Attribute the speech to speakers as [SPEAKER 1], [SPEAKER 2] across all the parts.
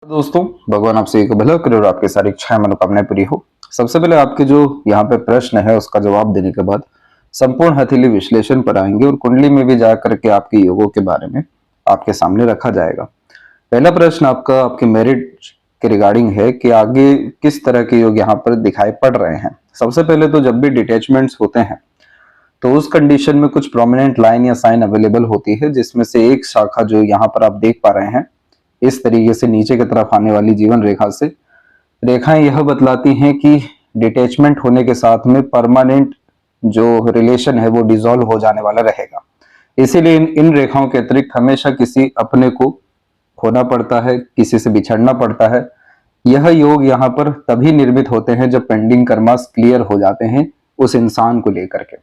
[SPEAKER 1] दोस्तों, भगवान आप सभी को भला करे और आपके सारी इच्छाएं मनोकामनाएं पूरी हो। सबसे पहले आपके जो यहाँ पे प्रश्न है उसका जवाब देने के बाद संपूर्ण हथेली विश्लेषण पर आएंगे और कुंडली में भी जा करके आपके योगों के बारे में आपके सामने रखा जाएगा। पहला प्रश्न आपका आपके मैरिज के रिगार्डिंग है कि आगे किस तरह के योग यहाँ पर दिखाई पड़ रहे हैं। सबसे पहले तो जब भी डिटैचमेंट्स होते हैं तो उस कंडीशन में कुछ प्रोमिनेंट लाइन या साइन अवेलेबल होती है, जिसमें से एक शाखा जो यहाँ पर आप देख पा रहे हैं इस तरीके से नीचे की तरफ आने वाली जीवन रेखा से रेखाएं यह बतलाती हैं कि डिटैचमेंट होने के साथ में परमानेंट जो रिलेशन है वो डिसॉल्व हो जाने वाला रहेगा। इसीलिए इन रेखाओं के अतिरिक्त हमेशा किसी अपने को खोना पड़ता है, किसी से बिछड़ना पड़ता है। यह योग यहाँ पर तभी निर्मित होते हैं जब पेंडिंग कर्मास क्लियर हो जाते हैं उस इंसान को लेकर के।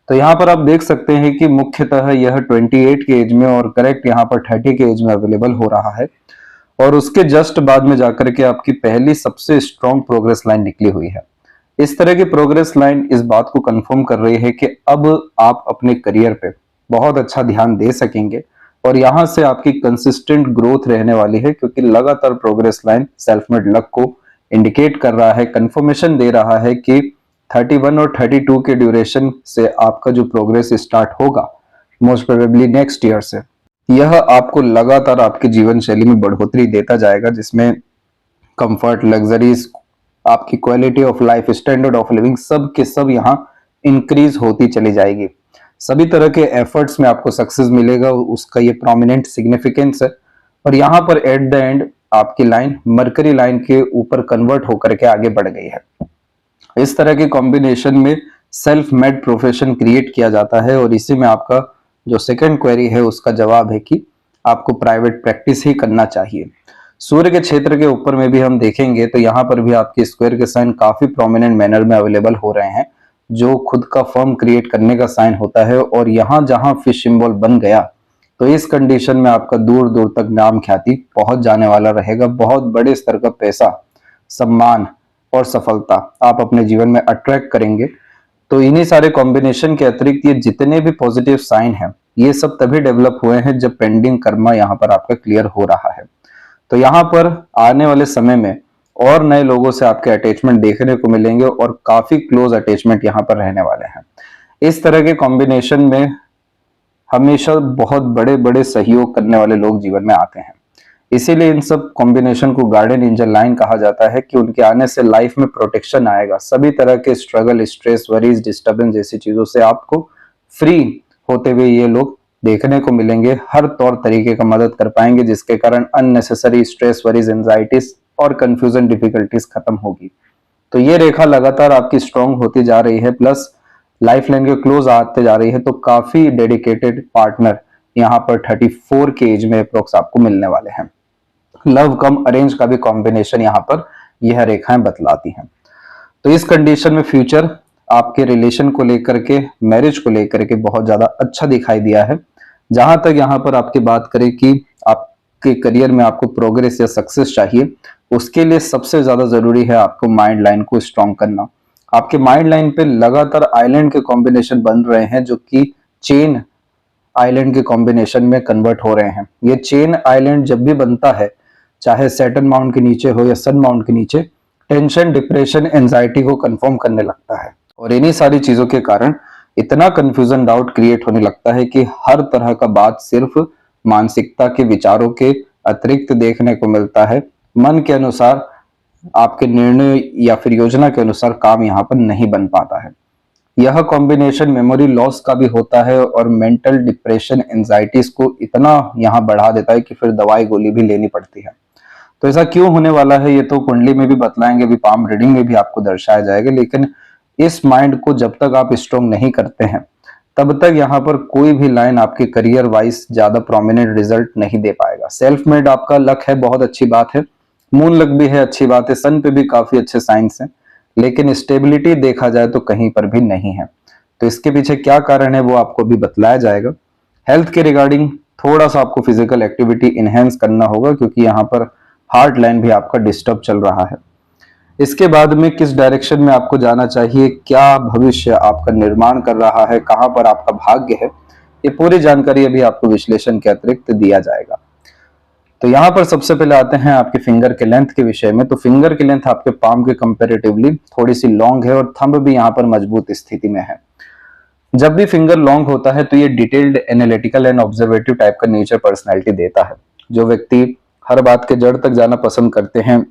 [SPEAKER 1] तो यहाँ पर आप देख सकते हैं कि मुख्यतः यह 28 के एज में और करेक्ट यहाँ पर 30 के एज में अवेलेबल हो रहा है और उसके जस्ट बाद में जाकर के आपकी पहली सबसे स्ट्रॉन्ग प्रोग्रेस लाइन निकली हुई है। इस तरह की प्रोग्रेस लाइन इस बात को कंफर्म कर रही है कि अब आप अपने करियर पे बहुत अच्छा ध्यान दे सकेंगे और यहाँ से आपकी कंसिस्टेंट ग्रोथ रहने वाली है, क्योंकि लगातार progress line self made luck को इंडिकेट कर रहा है, कंफर्मेशन दे रहा है कि 31 और 32 के ड्यूरेशन से आपका जो प्रोग्रेस स्टार्ट होगा मोस्ट प्रोबेबली नेक्स्ट ईयर से, यह आपको लगातार आपके जीवन शैली में बढ़ोतरी देता जाएगा, जिसमें कंफर्ट, लग्जरीज, आपकी quality of life, standard of living सब के सब यहाँ इंक्रीज होती चली जाएगी। सभी तरह के एफर्ट्स में आपको सक्सेस मिलेगा, उसका ये प्रोमिनेंट सिग्निफिकेंस है। और यहाँ पर एट द एंड आपकी लाइन मरकरी लाइन के ऊपर कन्वर्ट होकर के आगे बढ़ गई है। इस तरह के कॉम्बिनेशन में सेल्फ मेड प्रोफेशन क्रिएट किया जाता है और इसी में आपका जो सेकंड क्वेरी है उसका जवाब है कि आपको प्राइवेट प्रैक्टिस ही करना चाहिए। सूर्य के क्षेत्र के ऊपर में भी हम देखेंगे तो यहाँ पर भी आपके स्क्वायर के साइन काफी प्रोमिनेंट मैनर में अवेलेबल हो रहे हैं, जो खुद का फर्म क्रिएट करने का साइन होता है। और यहाँ जहां फिश सिंबल बन गया तो इस कंडीशन में आपका दूर दूर तक नाम ख्याति पहुंच जाने वाला रहेगा। बहुत बड़े स्तर का पैसा, सम्मान और सफलता आप अपने जीवन में अट्रैक्ट करेंगे। तो इन्हीं सारे कॉम्बिनेशन के अतिरिक्त ये जितने भी पॉजिटिव साइन हैं ये सब तभी डेवलप हुए हैं जब पेंडिंग कर्मा यहाँ पर आपका क्लियर हो रहा है। तो यहाँ पर आने वाले समय में और नए लोगों से आपके अटैचमेंट देखने को मिलेंगे और काफी क्लोज अटैचमेंट यहाँ पर रहने वाले हैं। इस तरह के कॉम्बिनेशन में हमेशा बहुत बड़े बड़े सहयोग करने वाले लोग जीवन में आते हैं। इसीलिए इन सब कॉम्बिनेशन को गार्डन एंजल लाइन कहा जाता है कि उनके आने से लाइफ में प्रोटेक्शन आएगा। सभी तरह के स्ट्रगल, स्ट्रेस, वरीज, डिस्टर्बेंस जैसी चीजों से आपको फ्री होते हुए ये लोग देखने को मिलेंगे। हर तौर तरीके का मदद कर पाएंगे, जिसके कारण अननेसेसरी स्ट्रेस, वरीज, एंजाइटीज और कंफ्यूजन, डिफिकल्टीज खत्म होगी। तो ये रेखा लगातार आपकी स्ट्रॉन्ग होती जा रही है, प्लस लाइफ लाइन के क्लोज आते जा रही है। तो काफी डेडिकेटेड पार्टनर यहाँ पर 34 के एज में अप्रोक्स आपको मिलने वाले हैं। लव कम अरेंज का भी कॉम्बिनेशन यहाँ पर यह रेखाएं बतलाती हैं। तो इस कंडीशन में फ्यूचर आपके रिलेशन को लेकर के, मैरिज को लेकर के बहुत ज्यादा अच्छा दिखाई दिया है। जहां तक यहाँ पर आपकी बात करें कि आपके करियर में आपको प्रोग्रेस या सक्सेस चाहिए, उसके लिए सबसे ज्यादा जरूरी है आपको माइंड लाइन को स्ट्रॉन्ग करना। आपके माइंड लाइन पे लगातार आइलैंड के कॉम्बिनेशन बन रहे हैं, जो कि चेन आइलैंड के कॉम्बिनेशन में कन्वर्ट हो रहे हैं। ये चेन आइलैंड जब भी बनता है, चाहे सैटर्न माउंट के नीचे हो या सन माउंट के नीचे, टेंशन, डिप्रेशन, एंजाइटी को कंफर्म करने लगता है। और इन्हीं सारी चीजों के कारण इतना कंफ्यूजन, डाउट क्रिएट होने लगता है कि हर तरह का बात सिर्फ मानसिकता के विचारों के अतिरिक्त देखने को मिलता है। मन के अनुसार आपके निर्णय या फिर योजना के अनुसार काम यहाँ पर नहीं बन पाता है। यह कॉम्बिनेशन मेमोरी लॉस का भी होता है और मेंटल डिप्रेशन, एंजाइटीज को इतना यहाँ बढ़ा देता है कि फिर दवाई गोली भी लेनी पड़ती है। तो ऐसा क्यों होने वाला है ये तो कुंडली में भी बतलाएंगे, अभी पाम रीडिंग में भी आपको दर्शाया जाएगा। लेकिन इस माइंड को जब तक आप स्ट्रॉन्ग नहीं करते हैं तब तक यहाँ पर कोई भी लाइन आपके करियर वाइज ज्यादा प्रोमिनेंट रिजल्ट नहीं दे पाएगा। सेल्फ मेड आपका लक है, बहुत अच्छी बात है, मून लक भी है, अच्छी बात है, सन पे भी काफी अच्छे साइंस हैं, लेकिन स्टेबिलिटी देखा जाए तो कहीं पर भी नहीं है। तो इसके पीछे क्या कारण है वो आपको भी बतलाया जाएगा। हेल्थ के रिगार्डिंग थोड़ा सा आपको फिजिकल एक्टिविटी इनहेंस करना होगा, क्योंकि यहाँ पर हार्ट लाइन भी आपका डिस्टर्ब चल रहा है। इसके बाद में किस डायरेक्शन में आपको जाना चाहिए, क्या भविष्य आपका निर्माण कर रहा है, कहां पर आपका भाग्य है, ये पूरी जानकारी अभी आपको विश्लेषण के अतिरिक्त दिया जाएगा। तो यहाँ पर सबसे पहले आते हैं आपके फिंगर के लेंथ के विषय में। तो फिंगर की लेंथ आपके पाम के कंपेरेटिवली थोड़ी सी लॉन्ग है और थंब भी यहाँ पर मजबूत स्थिति में है। जब भी फिंगर लॉन्ग होता है तो ये डिटेल्ड, एनालिटिकल एंड ऑब्जर्वेटिव टाइप का नेचर पर्सनैलिटी देता है। जो व्यक्ति हर बात के जड़ तक जाना पसंद करते हैं,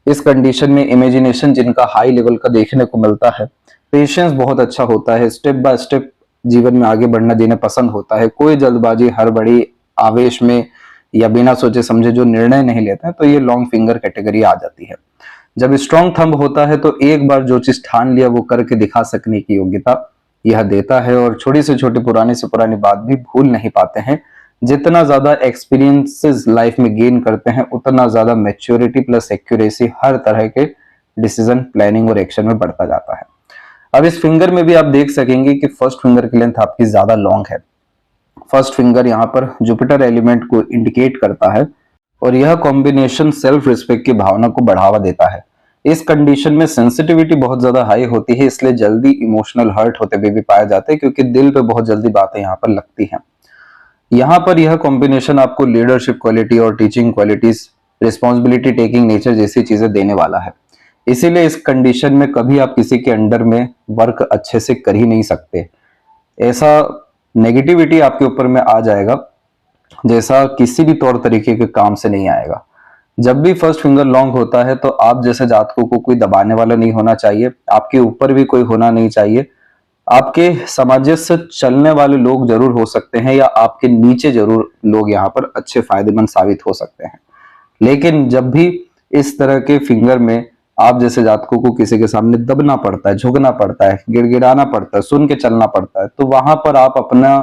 [SPEAKER 1] इस कंडीशन में इमेजिनेशन जिनका हाई लेवल का देखने को मिलता है, पेशेंस बहुत अच्छा होता है, स्टेप बाय स्टेप जीवन में आगे बढ़ना जिन्हें पसंद होता है, कोई जल्दबाजी, हड़बड़ी, आवेश में या बिना सोचे समझे जो निर्णय नहीं लेते हैं, तो ये लॉन्ग फिंगर कैटेगरी आ जाती है। जब स्ट्रॉन्ग थंब होता है तो एक बार जो चीज ठान लिया वो करके दिखा सकने की योग्यता यह देता है और छोटी से छोटी, पुरानी से पुरानी बात भी भूल नहीं पाते हैं। जितना ज्यादा एक्सपीरियंसेस लाइफ में गेन करते हैं उतना ज्यादा मैच्योरिटी प्लस एक्यूरेसी हर तरह के डिसीजन, प्लानिंग और एक्शन में बढ़ता जाता है। अब इस फिंगर में भी आप देख सकेंगे कि फर्स्ट फिंगर की लेंथ आपकी ज्यादा लॉन्ग है। फर्स्ट फिंगर यहाँ पर जुपिटर एलिमेंट को इंडिकेट करता है और यह कॉम्बिनेशन सेल्फ रिस्पेक्ट की भावना को बढ़ावा देता है। इस कंडीशन में सेंसिटिविटी बहुत ज्यादा हाई होती है, इसलिए जल्दी इमोशनल हर्ट होते हुए भी पाए जाते हैं, क्योंकि दिल पे बहुत जल्दी बातें यहाँ पर लगती हैं। यहाँ पर यह कॉम्बिनेशन आपको लीडरशिप क्वालिटी और teaching qualities, responsibility taking nature जैसी चीजें देने वाला है। इसीलिए इस कंडीशन में कभी आप किसी के अंडर में वर्क अच्छे से कर ही नहीं सकते। ऐसा नेगेटिविटी आपके ऊपर में आ जाएगा जैसा किसी भी तौर तरीके के काम से नहीं आएगा। जब भी फर्स्ट फिंगर लॉन्ग होता है तो आप जैसे जातकों को कोई दबाने वाला नहीं होना चाहिए, आपके ऊपर भी कोई होना नहीं चाहिए। आपके सामंजस्य से चलने वाले लोग जरूर हो सकते हैं या आपके नीचे जरूर लोग यहाँ पर अच्छे फायदेमंद साबित हो सकते हैं, लेकिन जब भी इस तरह के फिंगर में आप जैसे जातकों को किसी के सामने दबना पड़ता है, झुकना पड़ता है, गिड़गिड़ाना पड़ता है, सुन के चलना पड़ता है, तो वहां पर आप अपना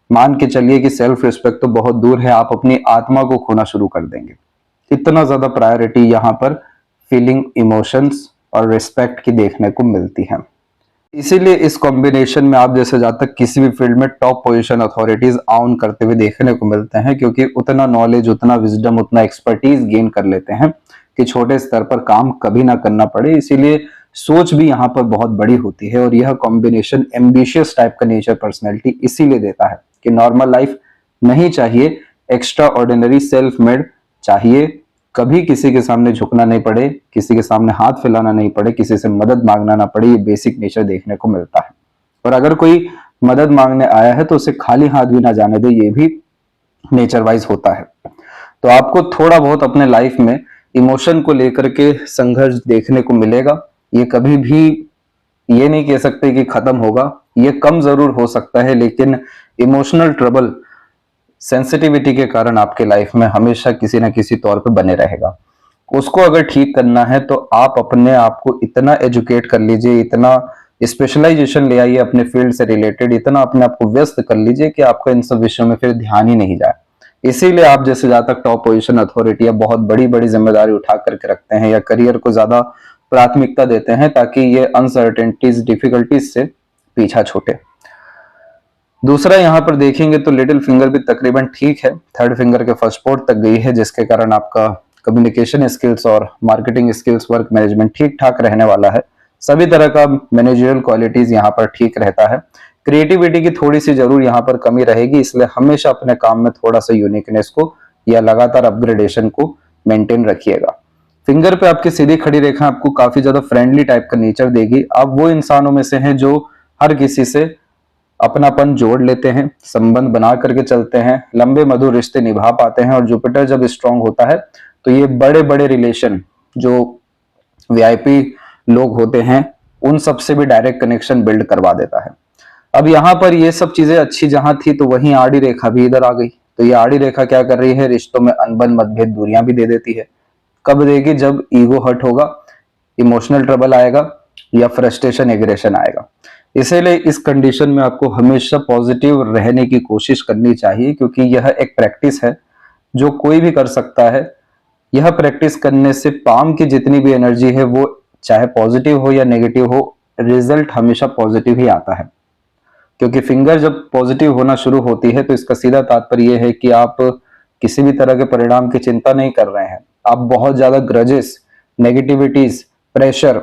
[SPEAKER 1] मान के चलिए कि सेल्फ रिस्पेक्ट तो बहुत दूर है, आप अपनी आत्मा को खोना शुरू कर देंगे। इतना ज्यादा प्रायोरिटी यहाँ पर फीलिंग, इमोशंस और रिस्पेक्ट की देखने को मिलती है। इसीलिए इस कॉम्बिनेशन में आप जैसे जातक किसी भी फील्ड में टॉप पोजीशन, अथॉरिटीज ऑन करते हुए देखने को मिलते हैं, क्योंकि उतना नॉलेज, उतना विजडम, उतना एक्सपर्टीज गेन कर लेते हैं कि छोटे स्तर पर काम कभी ना करना पड़े। इसीलिए सोच भी यहाँ पर बहुत बड़ी होती है और यह कॉम्बिनेशन एम्बिशियस टाइप का नेचर पर्सनैलिटी इसीलिए देता है कि नॉर्मल लाइफ नहीं चाहिए, एक्स्ट्रा ऑर्डिनरी सेल्फ मेड चाहिए। कभी किसी के सामने झुकना नहीं पड़े, किसी के सामने हाथ फैलाना नहीं पड़े, किसी से मदद मांगना ना पड़े, ये बेसिक नेचर देखने को मिलता है। और अगर कोई मदद मांगने आया है तो उसे खाली हाथ भी ना जाने दे, ये भी नेचर वाइज होता है। तो आपको थोड़ा बहुत अपने लाइफ में इमोशन को लेकर के संघर्ष देखने को मिलेगा। ये कभी भी ये नहीं कह सकते कि खत्म होगा, ये कम जरूर हो सकता है, लेकिन इमोशनल ट्रबल सेंसिटिविटी के कारण आपके लाइफ में हमेशा किसी ना किसी तौर पे बने रहेगा। उसको अगर ठीक करना है तो आप अपने आप को इतना एजुकेट कर लीजिए, इतना स्पेशलाइजेशन ले आइए अपने फील्ड से रिलेटेड, इतना अपने आप को व्यस्त कर लीजिए कि आपका इन सब विषयों में फिर ध्यान ही नहीं जाए। इसीलिए आप जैसे जहां तक टॉप पोजीशन, अथॉरिटी या बहुत बड़ी बड़ी जिम्मेदारी उठा करके रखते हैं या करियर को ज्यादा प्राथमिकता देते हैं, ताकि ये अनसर्टेनिटीज, डिफिकल्टीज से पीछा छूटे। दूसरा यहाँ पर देखेंगे तो लिटिल फिंगर भी तकरीबन ठीक है, थर्ड फिंगर के फर्स्ट पोर्ट तक गई है, जिसके कारण आपका कम्युनिकेशन स्किल्स और मार्केटिंग स्किल्स, वर्क मैनेजमेंट ठीक ठाक रहने वाला है। सभी तरह का मैनेजरियल क्वालिटीज यहाँ पर ठीक रहता है। क्रिएटिविटी की थोड़ी सी जरूर यहाँ पर कमी रहेगी, इसलिए हमेशा अपने काम में थोड़ा सा यूनिकनेस को या लगातार अपग्रेडेशन को मेंटेन रखिएगा। फिंगर पे आपकी सीधी खड़ी रेखा आपको काफी ज्यादा फ्रेंडली टाइप का नेचर देगी। आप वो इंसानों में से हैं जो हर किसी से अपनापन जोड़ लेते हैं, संबंध बना करके चलते हैं, लंबे मधुर रिश्ते निभा पाते हैं। और जुपिटर जब स्ट्रांग होता है तो ये बड़े बड़े रिलेशन, जो वीआईपी लोग होते हैं, उन सब से भी डायरेक्ट कनेक्शन बिल्ड करवा देता है। अब यहाँ पर ये सब चीजें अच्छी जहां थी तो वहीं आड़ी रेखा भी इधर आ गई। तो ये आड़ी रेखा क्या कर रही है, रिश्तों में अनबन, मतभेद, दूरियां भी दे देती है। कब देगी, जब ईगो हर्ट होगा, इमोशनल ट्रबल आएगा या फ्रस्ट्रेशन, एग्रेशन आएगा। इसीलिए इस कंडीशन में आपको हमेशा पॉजिटिव रहने की कोशिश करनी चाहिए, क्योंकि यह एक प्रैक्टिस है जो कोई भी कर सकता है। यह प्रैक्टिस करने से पाम की जितनी भी एनर्जी है वो चाहे पॉजिटिव हो या नेगेटिव हो, रिजल्ट हमेशा पॉजिटिव ही आता है। क्योंकि फिंगर जब पॉजिटिव होना शुरू होती है तो इसका सीधा तात्पर्य यह है कि आप किसी भी तरह के परिणाम की चिंता नहीं कर रहे हैं। आप बहुत ज्यादा grudges, negativities, pressure,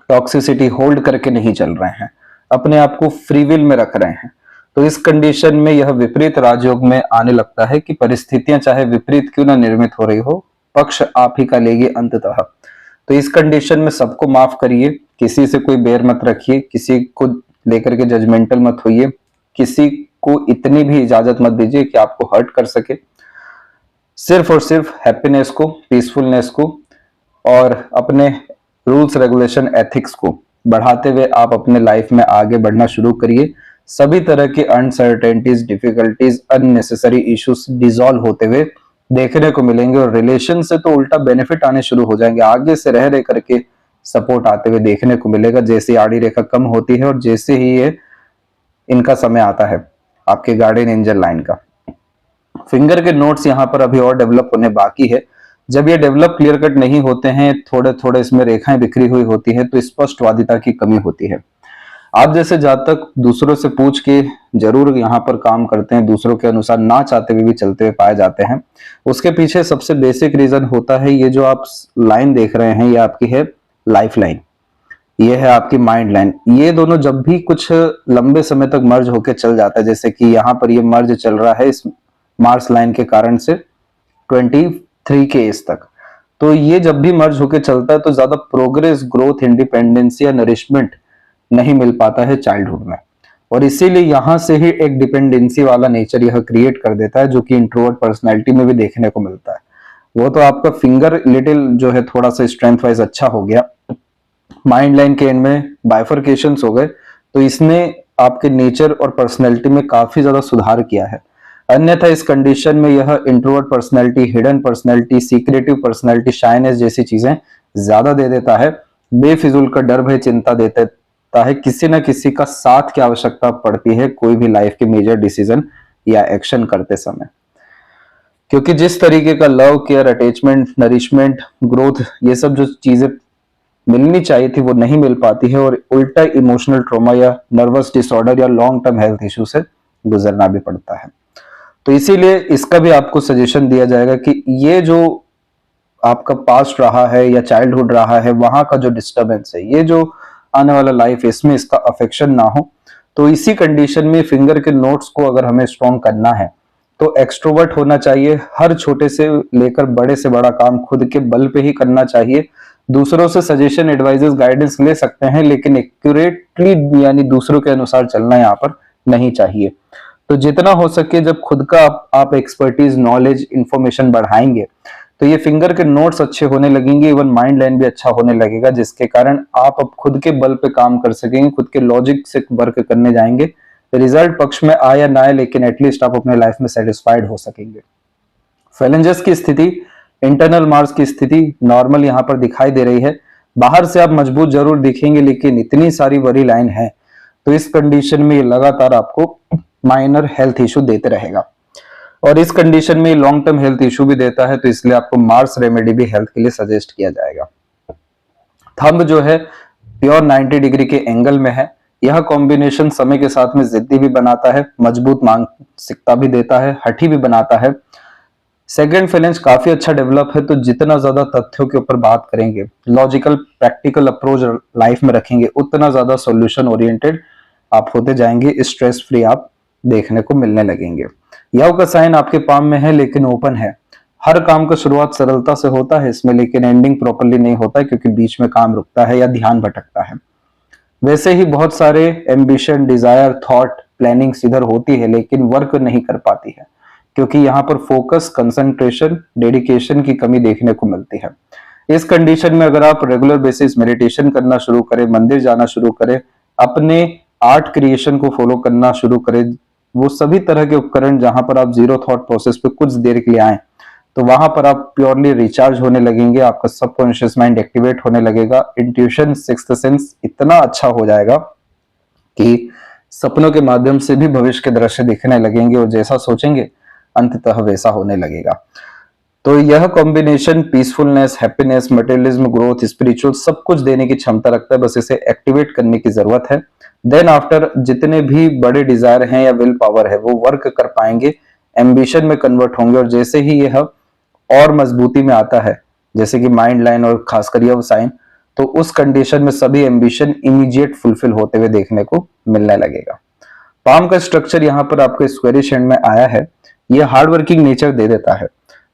[SPEAKER 1] toxicity hold करके नहीं चल रहे हैं, अपने आप को फ्री विल में रख रहे हैं। तो इस कंडीशन में यह विपरीत राजयोग में आने लगता है कि परिस्थितियां चाहे विपरीत क्यों ना निर्मित हो रही हो, पक्ष आप ही का लेगी अंततः। तो इस कंडीशन में सबको माफ करिए, किसी से कोई बैर मत रखिए, किसी को लेकर के जजमेंटल मत होइए, किसी को इतनी भी इजाजत मत दीजिए कि आपको हर्ट कर सके। सिर्फ और सिर्फ हैप्पीनेस को, पीसफुलनेस को और अपने रूल्स रेगुलेशन एथिक्स को बढ़ाते हुए आप अपने लाइफ में आगे बढ़ना शुरू करिए। सभी तरह की uncertainties, difficulties, unnecessary issues dissolve होते हुए देखने को मिलेंगे और रिलेशन से तो उल्टा बेनिफिट आने शुरू हो जाएंगे। आगे से रह करके सपोर्ट आते हुए देखने को मिलेगा, जैसे आड़ी रेखा कम होती है और जैसे ही ये इनका समय आता है आपके गार्डियन एंजल लाइन का। फिंगर के नोट्स यहाँ पर अभी और डेवलप होने बाकी है। जब ये डेवलप क्लियर कट नहीं होते हैं, थोड़े थोड़े इसमें रेखाएं बिखरी हुई होती है, तो स्पष्टवादिता की कमी होती है। आप जैसे जातक दूसरों से पूछ के जरूर यहाँ पर काम करते हैं, दूसरों के अनुसार ना चाहते हुए भी चलते हुए पाए जाते हैं। उसके पीछे सबसे बेसिक रीजन होता है, ये जो आप लाइन देख रहे हैं ये आपकी है लाइफ लाइन, ये है आपकी माइंड लाइन। ये दोनों जब भी कुछ लंबे समय तक मर्ज होकर चल जाता है, जैसे कि यहाँ पर ये मर्ज चल रहा है इस मार्स लाइन के कारण से 23 के एज तक, तो ये जब भी मर्ज होकर चलता है तो ज्यादा प्रोग्रेस, ग्रोथ, इंडिपेंडेंस या नरिशमेंट नहीं मिल पाता है चाइल्डहुड में, और इसीलिए यहां से ही एक डिपेंडेंसी वाला नेचर यह क्रिएट कर देता है, जो कि इंट्रोवर्ट पर्सनैलिटी में भी देखने को मिलता है। वो तो आपका फिंगर लिटिल जो है थोड़ा सा स्ट्रेंथ वाइज अच्छा हो गया, माइंड लाइन के एंड में बाइफर्केशंस हो गए, तो इसने आपके नेचर और पर्सनैलिटी में काफी ज्यादा सुधार किया है। अन्यथा इस कंडीशन में यह introvert personality, hidden personality, secretive personality, shyness जैसी चीजें ज्यादा दे देता है, बेफिजूल का डर भय चिंता देता है, किसी न किसी का साथ की आवश्यकता पड़ती है कोई भी लाइफ के मेजर डिसीजन या एक्शन करते समय, क्योंकि जिस तरीके का love, care, attachment, nourishment, growth, ये सब जो चीजें मिलनी चाहिए थी वो नहीं मिल पाती है, और उल्टा इमोशनल ट्रॉमा या नर्वस डिसऑर्डर या लॉन्ग टर्म हेल्थ इश्यू से गुजरना भी पड़ता है। तो इसीलिए इसका भी आपको सजेशन दिया जाएगा कि ये जो आपका पास्ट रहा है या चाइल्डहुड रहा है, वहां का जो डिस्टर्बेंस है, ये जो आने वाला लाइफ है, इसमें इसका अफेक्शन ना हो। तो इसी कंडीशन में फिंगर के नोट्स को अगर हमें स्ट्रॉन्ग करना है तो एक्सट्रोवर्ट होना चाहिए, हर छोटे से लेकर बड़े से बड़ा काम खुद के बल पे ही करना चाहिए। दूसरों से सजेशन, एडवाइजेस, गाइडेंस ले सकते हैं, लेकिन एक्यूरेटली यानी दूसरों के अनुसार चलना यहाँ पर नहीं चाहिए। तो जितना हो सके जब खुद का आप एक्सपर्टीज, नॉलेज, इंफॉर्मेशन बढ़ाएंगे तो ये फिंगर के नोट्स अच्छे होने लगेंगे, इवन माइंड लाइन भी अच्छा होने लगेगा, जिसके कारण आप अब खुद के बल पे काम कर सकेंगे, खुद के लॉजिक से वर्क करने जाएंगे। रिजल्ट पक्ष में आए या ना आए, लेकिन एटलीस्ट आप अपने लाइफ में सेटिस्फाइड हो सकेंगे। फैलेंजस की स्थिति, इंटरनल मार्स की स्थिति नॉर्मल यहाँ पर दिखाई दे रही है। बाहर से आप मजबूत जरूर दिखेंगे, लेकिन इतनी सारी बड़ी लाइन है, तो इस कंडीशन में ये लगातार आपको माइनर हेल्थ इश्यू देते रहेगा, और इस कंडीशन में लॉन्ग टर्म हेल्थ इश्यू भी देता है, तो इसलिए आपको मार्स रेमेडी भी हेल्थ के लिए सजेस्ट किया जाएगा। थंब जो है प्योर 90 डिग्री के एंगल में है। यह कॉम्बिनेशन समय के साथ में जिद्दी भी बनाता है, मजबूत मानसिकता भी देता है, हठी भी बनाता है। सेकंड फेलेंज काफी अच्छा डेवलप है, तो जितना ज्यादा तथ्यों के ऊपर बात करेंगे, लॉजिकल प्रैक्टिकल अप्रोच लाइफ में रखेंगे, उतना ज्यादा सॉल्यूशन ओरिएंटेड आप होते जाएंगे, स्ट्रेस फ्री आप देखने को मिलने लगेंगे। यव का साइन आपके पाम में है, लेकिन ओपन है। हर काम का शुरुआत सरलता से होता है इसमें, लेकिन एंडिंग प्रॉपर्ली नहीं होता है, क्योंकि बीच में काम रुकता है या ध्यान भटकता है। वैसे ही बहुत सारे एम्बिशन, डिजायर, थॉट, प्लानिंग्स इधर होती है, लेकिन वर्क नहीं कर पाती है, क्योंकि यहाँ पर फोकस, कंसंट्रेशन, डेडिकेशन की कमी देखने को मिलती है। इस कंडीशन में अगर आप रेगुलर बेसिस मेडिटेशन करना शुरू करें, मंदिर जाना शुरू करें, अपने आर्ट क्रिएशन को फॉलो करना शुरू करें, वो सभी तरह के उपकरण जहां पर आप जीरो थॉट प्रोसेस पे कुछ देर के लिए आए, तो वहां पर आप प्योरली रिचार्ज होने लगेंगे, आपका सबकॉन्शियस माइंड एक्टिवेट होने लगेगा, इंट्यूशन, सिक्स्थ सेंस इतना अच्छा हो जाएगा कि सपनों के माध्यम से भी भविष्य के दृश्य दिखने लगेंगे, और जैसा सोचेंगे अंततः वैसा होने लगेगा। तो यह combination peacefulness, happiness, materialism, growth, spiritual सब कुछ देने की क्षमता रखता है, बस इसे एक्टिवेट करने की जरूरत है। देन आफ्टर जितने भी बड़े डिजायर हैं या विल पावर है वो वर्क कर पाएंगे, एम्बिशन में कन्वर्ट होंगे, और जैसे ही यह और मजबूती में आता है, जैसे कि माइंड लाइन और खासकर यह साइन, तो उस कंडीशन में सभी एम्बिशन इमीडिएट फुलफिल होते हुए देखने को मिलने लगेगा। पाम का स्ट्रक्चर यहाँ पर आपके स्क्वेरिश एंड में आया है। ये हार्ड वर्किंग नेचर दे देता है।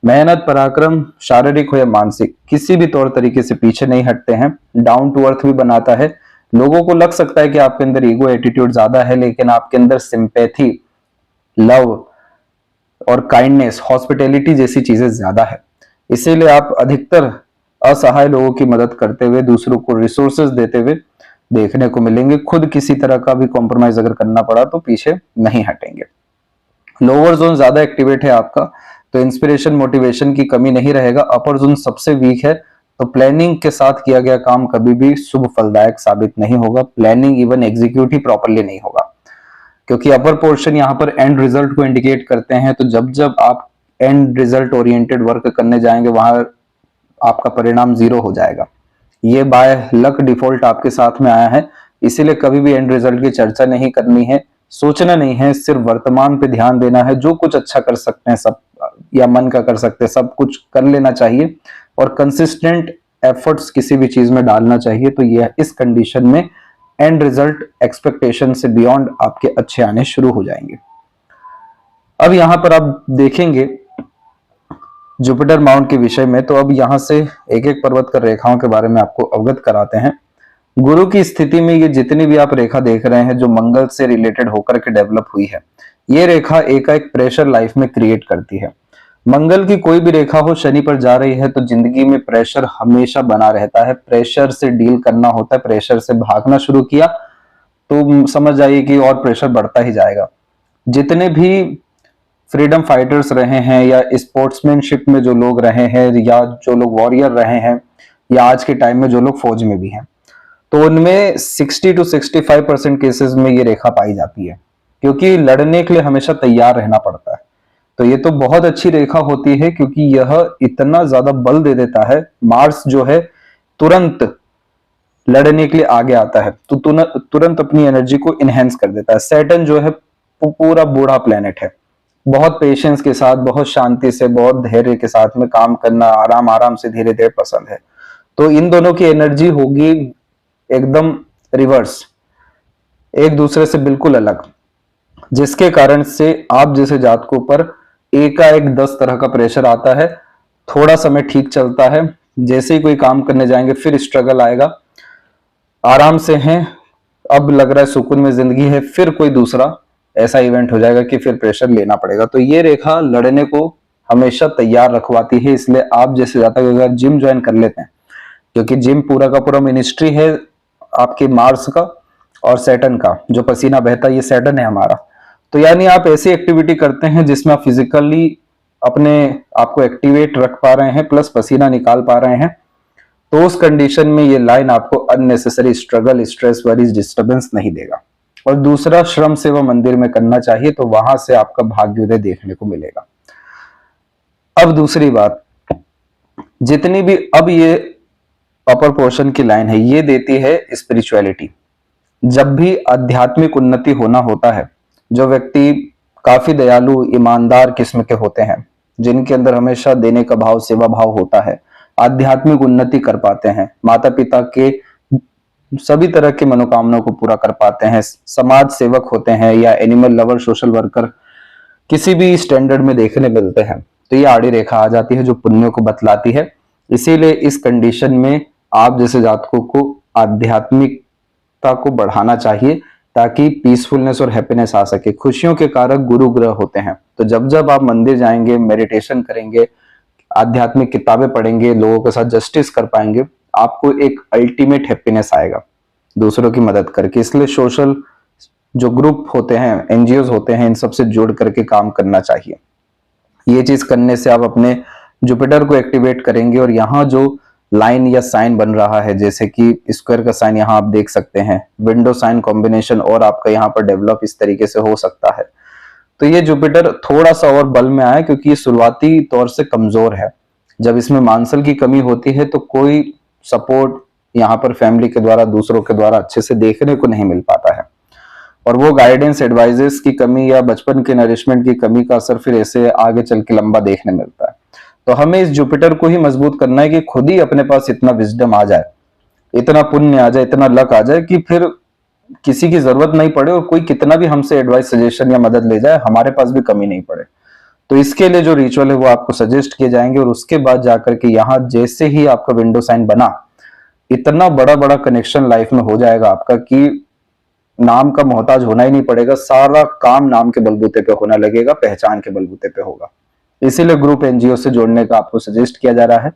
[SPEAKER 1] मेहनत, पराक्रम, शारीरिक हो या मानसिक, किसी भी तौर तरीके से पीछे नहीं हटते हैं। डाउन टू अर्थ भी बनाता है। लोगों को लग सकता है कि आपके अंदर ईगो एटीट्यूड ज्यादा है, लेकिन आपके अंदर सिंपैथी, लव और काइंडनेस, हॉस्पिटैलिटी जैसी चीजें ज्यादा है। इसीलिए आप अधिकतर असहाय लोगों की मदद करते हुए, दूसरों को रिसोर्सेज देते हुए देखने को मिलेंगे। खुद किसी तरह का भी कॉम्प्रोमाइज अगर करना पड़ा तो पीछे नहीं हटेंगे। लोअर जोन ज्यादा एक्टिवेट है आपका, तो इंस्पिरेशन, मोटिवेशन की कमी नहीं रहेगा। अपर जोन सबसे वीक है, तो प्लानिंग के साथ किया गया काम कभी भी शुभ फलदायक साबित नहीं होगा। प्लानिंग इवन एग्जीक्यूट ही प्रॉपरली नहीं होगा, क्योंकि अपर पोर्शन यहाँ पर एंड रिजल्ट को इंडिकेट करते हैं। तो जब जब आप एंड रिजल्ट ओरिएंटेड वर्क करने जाएंगे, वहां आपका परिणाम 0 हो जाएगा। ये बाय लक डिफॉल्ट आपके साथ में आया है, इसीलिए कभी भी एंड रिजल्ट की चर्चा नहीं करनी है, सोचना नहीं है, सिर्फ वर्तमान पे ध्यान देना है। जो कुछ अच्छा कर सकते हैं सब, या मन का कर सकते हैं, सब कुछ कर लेना चाहिए और कंसिस्टेंट एफर्ट्स किसी भी चीज में डालना चाहिए। तो यह इस कंडीशन में एंड रिजल्ट एक्सपेक्टेशन से बियॉन्ड आपके अच्छे आने शुरू हो जाएंगे। अब यहां पर आप देखेंगे जुपिटर माउंट के विषय में, तो अब यहां से एक एक पर्वत कर रेखाओं के बारे में आपको अवगत कराते हैं। गुरु की स्थिति में ये जितनी भी आप रेखा देख रहे हैं, जो मंगल से रिलेटेड होकर के डेवलप हुई है, ये रेखा एक प्रेशर लाइफ में क्रिएट करती है। मंगल की कोई भी रेखा हो शनि पर जा रही है, तो जिंदगी में प्रेशर हमेशा बना रहता है। प्रेशर से डील करना होता है। प्रेशर से भागना शुरू किया तो समझ जाइए कि और प्रेशर बढ़ता ही जाएगा। जितने भी फ्रीडम फाइटर्स रहे हैं, या स्पोर्ट्समैनशिप में जो लोग रहे हैं, या जो लोग वॉरियर रहे हैं, या आज के टाइम में जो लोग फौज में भी हैं, तो उनमें 60 to 65% केसेस में ये रेखा पाई जाती है, क्योंकि लड़ने के लिए हमेशा तैयार रहना पड़ता है। तो ये तो बहुत अच्छी रेखा होती है, क्योंकि यह इतना ज्यादा बल दे देता है। मार्स जो है तुरंत लड़ने के लिए आगे आता है, तो तुरंत अपनी एनर्जी को इनहेंस कर देता है। सैटर्न जो है पूरा बूढ़ा प्लेनेट है। बहुत पेशेंस के साथ, बहुत शांति से, बहुत धैर्य के साथ में काम करना, आराम आराम से धीरे धीरे पसंद है। तो इन दोनों की एनर्जी होगी एकदम रिवर्स, एक दूसरे से बिल्कुल अलग, जिसके कारण से आप जैसे जातकों पर एकाएक 10 तरह का प्रेशर आता है। थोड़ा समय ठीक चलता है, जैसे ही कोई काम करने जाएंगे फिर स्ट्रगल आएगा। आराम से हैं, अब लग रहा है सुकून में जिंदगी है, फिर कोई दूसरा ऐसा इवेंट हो जाएगा कि फिर प्रेशर लेना पड़ेगा। तो ये रेखा लड़ने को हमेशा तैयार रखवाती है। इसलिए आप जैसे जातक अगर जिम ज्वाइन कर लेते हैं, क्योंकि जिम पूरा का पूरा मिनिस्ट्री है आपके मार्स का और सैटर्न का, जो पसीना बहता है ये सैटर्न है हमारा। तो यानी आप ऐसी एक्टिविटी करते हैं जिसमें आप फिजिकली अपने आप को एक्टिवेट रख पा रहे हैं, प्लस पसीना निकाल पा रहे हैं, तो उस कंडीशन में ये लाइन आपको unnecessary struggle, stress, worries, disturbance नहीं देगा। और दूसरा, श्रम सेवा मंदिर में करना चाहिए, तो वहां से आपका भाग्योदय देखने को मिलेगा। अब दूसरी बात, जितनी भी अब ये अपर पोर्शन की लाइन है, ये देती है स्पिरिचुअलिटी। जब भी आध्यात्मिक उन्नति होना होता है, जो व्यक्ति काफी दयालु, ईमानदार किस्म के होते हैं, जिनके अंदर हमेशा देने का भाव, सेवा भाव होता है, आध्यात्मिक उन्नति कर पाते हैं, माता पिता के सभी तरह की मनोकामनाओं को पूरा कर पाते हैं, समाज सेवक होते हैं, या एनिमल लवर, सोशल वर्कर किसी भी स्टैंडर्ड में देखने मिलते हैं, तो ये आड़ी रेखा आ जाती है जो पुण्यों को बतलाती है। इसीलिए इस कंडीशन में आप जैसे जातकों को आध्यात्मिकता को बढ़ाना चाहिए, ताकि पीसफुलनेस और हैप्पीनेस आ सके। खुशियों के कारक गुरु ग्रह होते हैं, तो जब जब आप मंदिर जाएंगे, मेडिटेशन करेंगे, आध्यात्मिक किताबें पढ़ेंगे, लोगों के साथ जस्टिस कर पाएंगे, आपको एक अल्टीमेट हैप्पीनेस आएगा दूसरों की मदद करके। इसलिए सोशल जो ग्रुप होते हैं, एनजीओज होते हैं, इन सबसे जोड़ करके काम करना चाहिए। ये चीज करने से आप अपने जुपिटर को एक्टिवेट करेंगे। और यहाँ जो लाइन या साइन बन रहा है, जैसे कि स्क्वायर का साइन यहाँ आप देख सकते हैं, विंडो साइन कॉम्बिनेशन और आपका यहाँ पर डेवलप इस तरीके से हो सकता है। तो ये जुपिटर थोड़ा सा और बल में आया, क्योंकि ये शुरुआती तौर से कमजोर है। जब इसमें मांसल की कमी होती है तो कोई सपोर्ट यहाँ पर फैमिली के द्वारा, दूसरों के द्वारा अच्छे से देखने को नहीं मिल पाता है। और वो गाइडेंस, एडवाइजेस की कमी या बचपन के नरिशमेंट की कमी का असर फिर ऐसे आगे चल के लंबा देखने मिलता है। तो हमें इस जुपिटर को ही मजबूत करना है कि खुद ही अपने पास इतना विजडम आ जाए, इतना पुण्य आ जाए, इतना लक आ जाए कि फिर किसी की जरूरत नहीं पड़े और कोई कितना भी हमसे एडवाइस सजेशन या मदद ले जाए, हमारे पास भी कमी नहीं पड़े। तो इसके लिए जो रिचुअल है वो आपको सजेस्ट किए जाएंगे, और उसके बाद जाकर के यहाँ जैसे ही आपका विंडो साइन बना, इतना बड़ा बड़ा कनेक्शन लाइफ में हो जाएगा आपका कि नाम का मोहताज होना ही नहीं पड़ेगा। सारा काम नाम के बलबूते पे होने लगेगा, पहचान के बलबूते पे होगा। इसीलिए ग्रुप एनजीओ से जोड़ने का आपको सजेस्ट किया जा रहा है।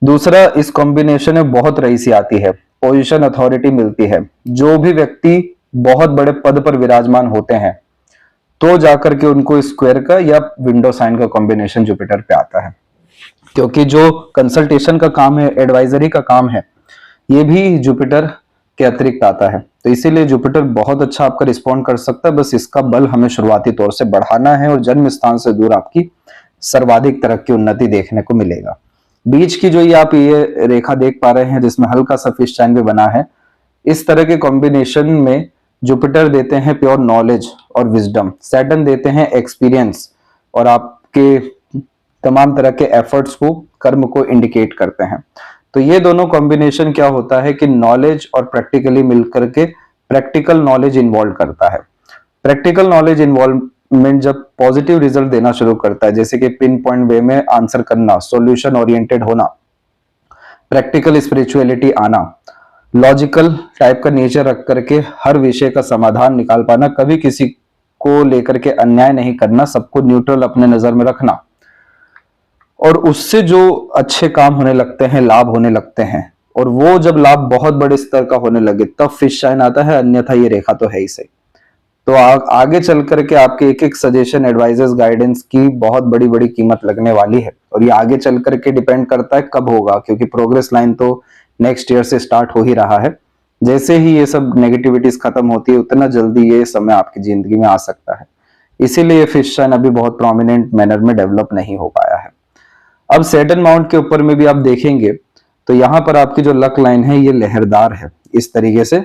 [SPEAKER 1] दूसरा, इस कॉम्बिनेशन में बहुत रईसी आती है, पोजीशन अथॉरिटी मिलती है। जो भी व्यक्ति बहुत बड़े पद पर विराजमान होते हैं तो जाकर के उनको स्क्वायर का या विंडो साइन का कॉम्बिनेशन जुपिटर पे आता है, क्योंकि जो कंसल्टेशन का काम है, एडवाइजरी का काम है, ये भी जुपिटर के अतिरिक्त आता है। तो इसीलिए जुपिटर बहुत अच्छा आपका रिस्पॉन्ड कर सकता है। बस इसका बल हमें शुरुआती तौर से बढ़ाना है और जन्म स्थान से दूर आपकी सर्वाधिक तरक्की उन्नति देखने को मिलेगा। बीच की जो ये आप ये रेखा देख पा रहे हैं जिसमें हल्का सा फिश साइन भी बना है, इस तरह के कॉम्बिनेशन में जुपिटर देते हैं प्योर नॉलेज और विजडम, सैटर्न देते हैं एक्सपीरियंस और आपके तमाम तरह के एफर्ट्स को, कर्म को इंडिकेट करते हैं। तो ये दोनों कॉम्बिनेशन क्या होता है कि नॉलेज और प्रैक्टिकली मिलकर के प्रैक्टिकल नॉलेज इन्वॉल्व करता है। प्रैक्टिकल नॉलेज इन्वॉल्वमेंट जब पॉजिटिव रिजल्ट देना शुरू करता है, जैसे कि पिन पॉइंट वे में आंसर करना, सॉल्यूशन ओरिएंटेड होना, प्रैक्टिकल स्पिरिचुअलिटी आना, लॉजिकल टाइप का नेचर रख करके हर विषय का समाधान निकाल पाना, कभी किसी को लेकर के अन्याय नहीं करना, सबको न्यूट्रल अपने नजर में रखना, और उससे जो अच्छे काम होने लगते हैं, लाभ होने लगते हैं, और वो जब लाभ बहुत बड़े स्तर का होने लगे तब फिश साइन आता है, अन्यथा ये रेखा तो है ही सही। तो आगे चल करके आपके एक एक सजेशन, एडवाइजेस, गाइडेंस की बहुत बड़ी बड़ी कीमत लगने वाली है। और ये आगे चल करके डिपेंड करता है कब होगा, क्योंकि प्रोग्रेस लाइन तो नेक्स्ट ईयर से स्टार्ट हो ही रहा है। जैसे ही ये सब नेगेटिविटीज खत्म होती है उतना जल्दी ये समय आपकी जिंदगी में आ सकता है। इसीलिए ये फिश साइन अभी बहुत प्रोमिनेंट मैनर में डेवलप नहीं हो पाया है। अब सैटर्न माउंट के ऊपर में भी आप देखेंगे तो यहाँ पर आपकी जो लक लाइन है ये लहरदार है, इस तरीके से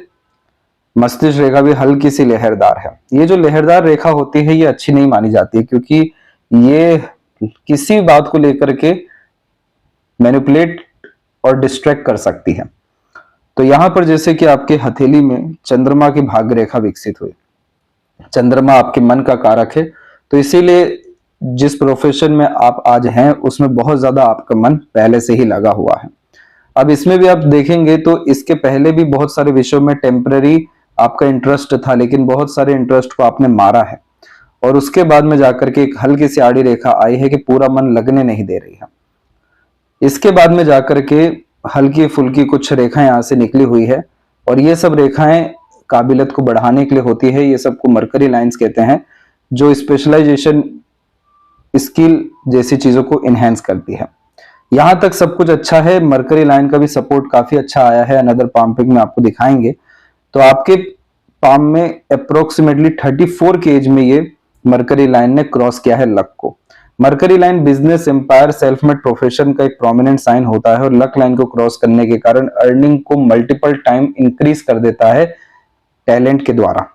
[SPEAKER 1] मस्तिष्क रेखा भी हल्की सी लहरदार है। ये जो लहरदार रेखा होती है ये अच्छी नहीं मानी जाती है, क्योंकि ये किसी बात को लेकर के मैनिपुलेट और डिस्ट्रैक्ट कर सकती है। तो यहाँ पर जैसे कि आपके हथेली में चंद्रमा की भाग्य रेखा विकसित हुई, चंद्रमा आपके मन का कारक है, तो इसीलिए जिस प्रोफेशन में आप आज हैं उसमें बहुत ज्यादा आपका मन पहले से ही लगा हुआ है। अब इसमें भी आप देखेंगे तो इसके पहले भी बहुत सारे विषयों में टेम्पररी आपका इंटरेस्ट था, लेकिन बहुत सारे इंटरेस्ट को आपने मारा है, और उसके बाद में जाकर के एक हल्की सी आड़ी रेखा आई है कि पूरा मन लगने नहीं दे रही है। इसके बाद में जाकर के हल्की फुल्की कुछ रेखाएं यहां से निकली हुई है, और ये सब रेखाएं काबिलियत को बढ़ाने के लिए होती है। ये सबको मरकरी लाइंस कहते हैं, जो स्पेशलाइजेशन, स्किल जैसी चीजों को इनहेंस करती है। यहां तक सब कुछ अच्छा है, मरकरी लाइन का भी सपोर्ट काफी अच्छा आया है। अनदर पाम पिक में आपको दिखाएंगे। तो आपके पाम में अप्रोक्सीमेटली 34 की एज में ये मरकरी लाइन ने क्रॉस किया है लक को। Mercury line business, empire, self made profession का एक प्रोमिनेंट साइन होता है, और लक लाइन को क्रॉस करने के कारण अर्निंग को मल्टीपल टाइम इंक्रीज कर देता है टैलेंट के द्वारा।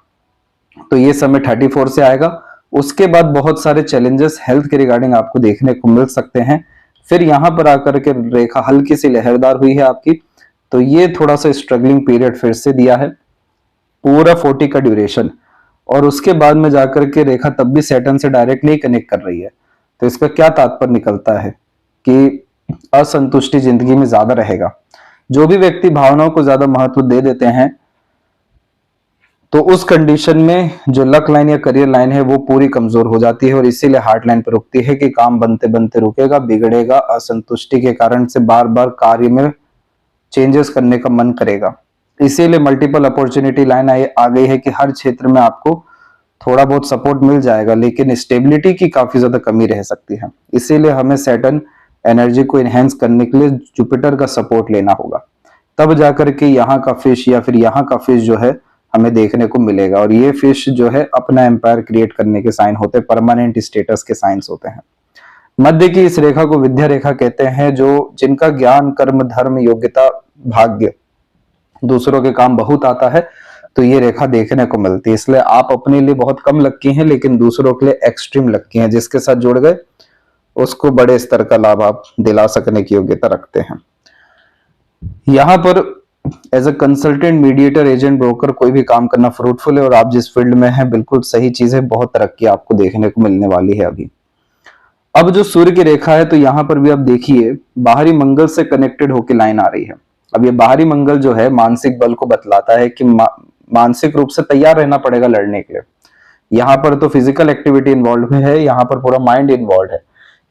[SPEAKER 1] तो ये समय 34 से आएगा। उसके बाद बहुत सारे चैलेंजेस हेल्थ के रिगार्डिंग आपको देखने को मिल सकते हैं। फिर यहां पर आकर के रेखा हल्की सी लहरदार हुई है आपकी, तो ये थोड़ा सा स्ट्रगलिंग पीरियड फिर से दिया है, पूरा 40 का ड्यूरेशन। और उसके बाद में जाकर के रेखा तब भी सैटर्न से डायरेक्टली कनेक्ट कर रही है। तो इसका क्या तात्पर्य निकलता है कि असंतुष्टि जिंदगी में ज्यादा रहेगा। जो भी व्यक्ति भावनाओं को ज्यादा महत्व दे देते हैं तो उस कंडीशन में जो लक लाइन या करियर लाइन है वो पूरी कमजोर हो जाती है, और इसीलिए हार्ट लाइन पर रुकती है कि काम बनते बनते रुकेगा, बिगड़ेगा, असंतुष्टि के कारण से बार बार कार्य में चेंजेस करने का मन करेगा। इसीलिए मल्टीपल अपॉर्चुनिटी लाइन आ गई है कि हर क्षेत्र में आपको थोड़ा बहुत सपोर्ट मिल जाएगा, लेकिन स्टेबिलिटी की काफी ज्यादा कमी रह सकती है। इसीलिए हमें सैटर्न एनर्जी को इनहेंस करने के लिए जुपिटर का सपोर्ट लेना होगा, तब जाकर के यहाँ का फिश या फिर यहाँ का फिश जो है हमें देखने को मिलेगा। और ये फिश जो है अपना एम्पायर क्रिएट करने के साइन होते हैं, परमानेंट स्टेटस के साइंस होते हैं। मध्य की इस रेखा को विद्या रेखा कहते हैं, जो जिनका ज्ञान, कर्म, धर्म, योग्यता, भाग्य, दूसरों के काम बहुत आता है, तो ये रेखा देखने को मिलती है। इसलिए आप अपने लिए बहुत कम लक्की हैं, लेकिन दूसरों के लिए एक्सट्रीम लक्की हैं। जिसके साथ जुड़ गए उसको बड़े स्तर का लाभ आप दिला सकने की योग्यता रखते हैं। यहाँ पर as a consultant, mediator, agent, broker कोई भी काम करना फ्रूटफुल है और आप जिस फील्ड में हैं बिल्कुल सही चीज है, बहुत तरक्की आपको देखने को मिलने वाली है अभी। अब जो सूर्य की रेखा है तो यहां पर भी आप देखिए बाहरी मंगल से कनेक्टेड होकर लाइन आ रही है। अब ये बाहरी मंगल जो है मानसिक बल को बतलाता है कि मानसिक रूप से तैयार रहना पड़ेगा लड़ने के लिए। यहाँ पर तो फिजिकल एक्टिविटी इन्वॉल्व है, यहाँ पर पूरा माइंड इन्वॉल्व है।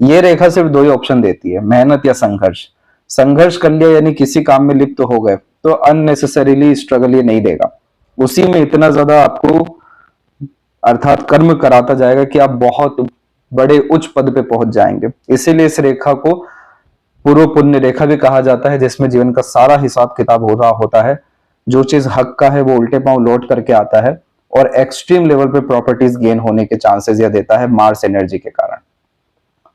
[SPEAKER 1] ये रेखा सिर्फ दो ही ऑप्शन देती है, मेहनत या संघर्ष। संघर्ष कर लिया यानी किसी काम में लिप्त हो गए तो अननेसेसरीली स्ट्रगल ये नहीं देगा, उसी में इतना ज्यादा आपको अर्थात कर्म कराता जाएगा कि आप बहुत बड़े उच्च पद पे पहुंच जाएंगे। इसीलिए इस रेखा को पूर्व पुण्य रेखा भी कहा जाता है, जिसमें जीवन का सारा हिसाब किताब हो रहा होता है। जो चीज हक का है वो उल्टे पांव लौट करके आता है और एक्सट्रीम लेवल पे प्रॉपर्टीज गेन होने के चांसेस यह देता है मार्स एनर्जी के कारण।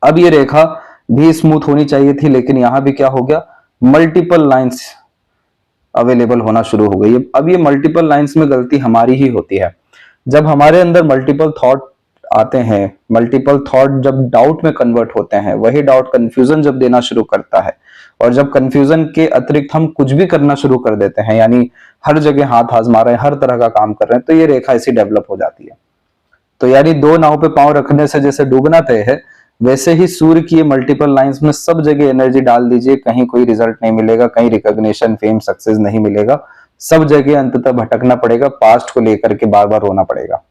[SPEAKER 1] अब ये रेखा भी स्मूथ होनी चाहिए थी, लेकिन यहां भी क्या हो गया, मल्टीपल लाइंस अवेलेबल होना शुरू हो गई। अब ये मल्टीपल लाइंस में गलती हमारी ही होती है। जब हमारे अंदर मल्टीपल थॉट आते हैं, मल्टीपल थॉट जब डाउट में कन्वर्ट होते हैं, वही डाउट कंफ्यूजन जब देना शुरू करता है, और जब कंफ्यूजन के अतिरिक्त हम कुछ भी करना शुरू कर देते हैं, यानी हर जगह हाथ आजमा रहे हैं, हर तरह का काम कर रहे हैं, तो ये रेखा ऐसी डेवलप हो जाती है। तो यानी दो नाव पे पांव रखने से जैसे डूबना तय है, वैसे ही सूर्य की ये मल्टीपल लाइंस में सब जगह एनर्जी डाल दीजिए, कहीं कोई रिजल्ट नहीं मिलेगा, कहीं रिकॉग्निशन, फेम, सक्सेस नहीं मिलेगा, सब जगह अंततः भटकना पड़ेगा, पास्ट को लेकर के बार बार रोना पड़ेगा।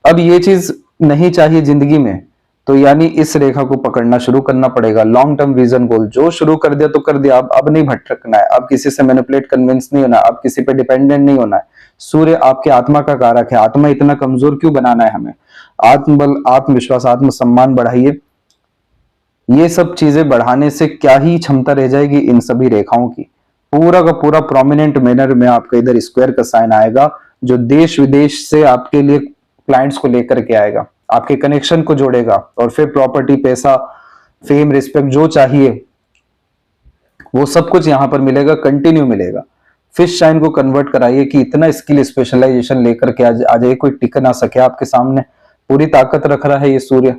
[SPEAKER 1] अब ये चीज नहीं चाहिए जिंदगी में, तो यानी इस रेखा को पकड़ना शुरू करना पड़ेगा। लॉन्ग टर्म विजन गोल जो शुरू कर दिया तो कर दिया, अब नहीं भटकना है, अब किसी से मैनिपुलेट कन्विंस नहीं होना, अब किसी पे डिपेंडेंट नहीं होना है। सूर्य आपके आत्मा का कारक है, आत्मा इतना कमजोर क्यों बनाना है हमें? आत्मबल, आत्मविश्वास, आत्मसम्मान बढ़ाइए। ये सब चीजें बढ़ाने से क्या ही क्षमता रह जाएगी इन सभी रेखाओं की। पूरा का पूरा प्रोमिनेंट मैनर में आपका इधर स्क्वायर का साइन आएगा, जो देश विदेश से आपके लिए क्लाइंट्स को लेकर के आएगा, आपके कनेक्शन को जोड़ेगा, और फिर प्रॉपर्टी, पैसा, फेम, रिस्पेक्ट जो चाहिए वो सब कुछ यहां पर मिलेगा, कंटिन्यू मिलेगा। फिश शाइन को कन्वर्ट कराइए कि इतना स्किल स्पेशलाइजेशन लेकर के आ जाए, कोई टिक ना सके आपके सामने। पूरी ताकत रख रहा है ये सूर्य।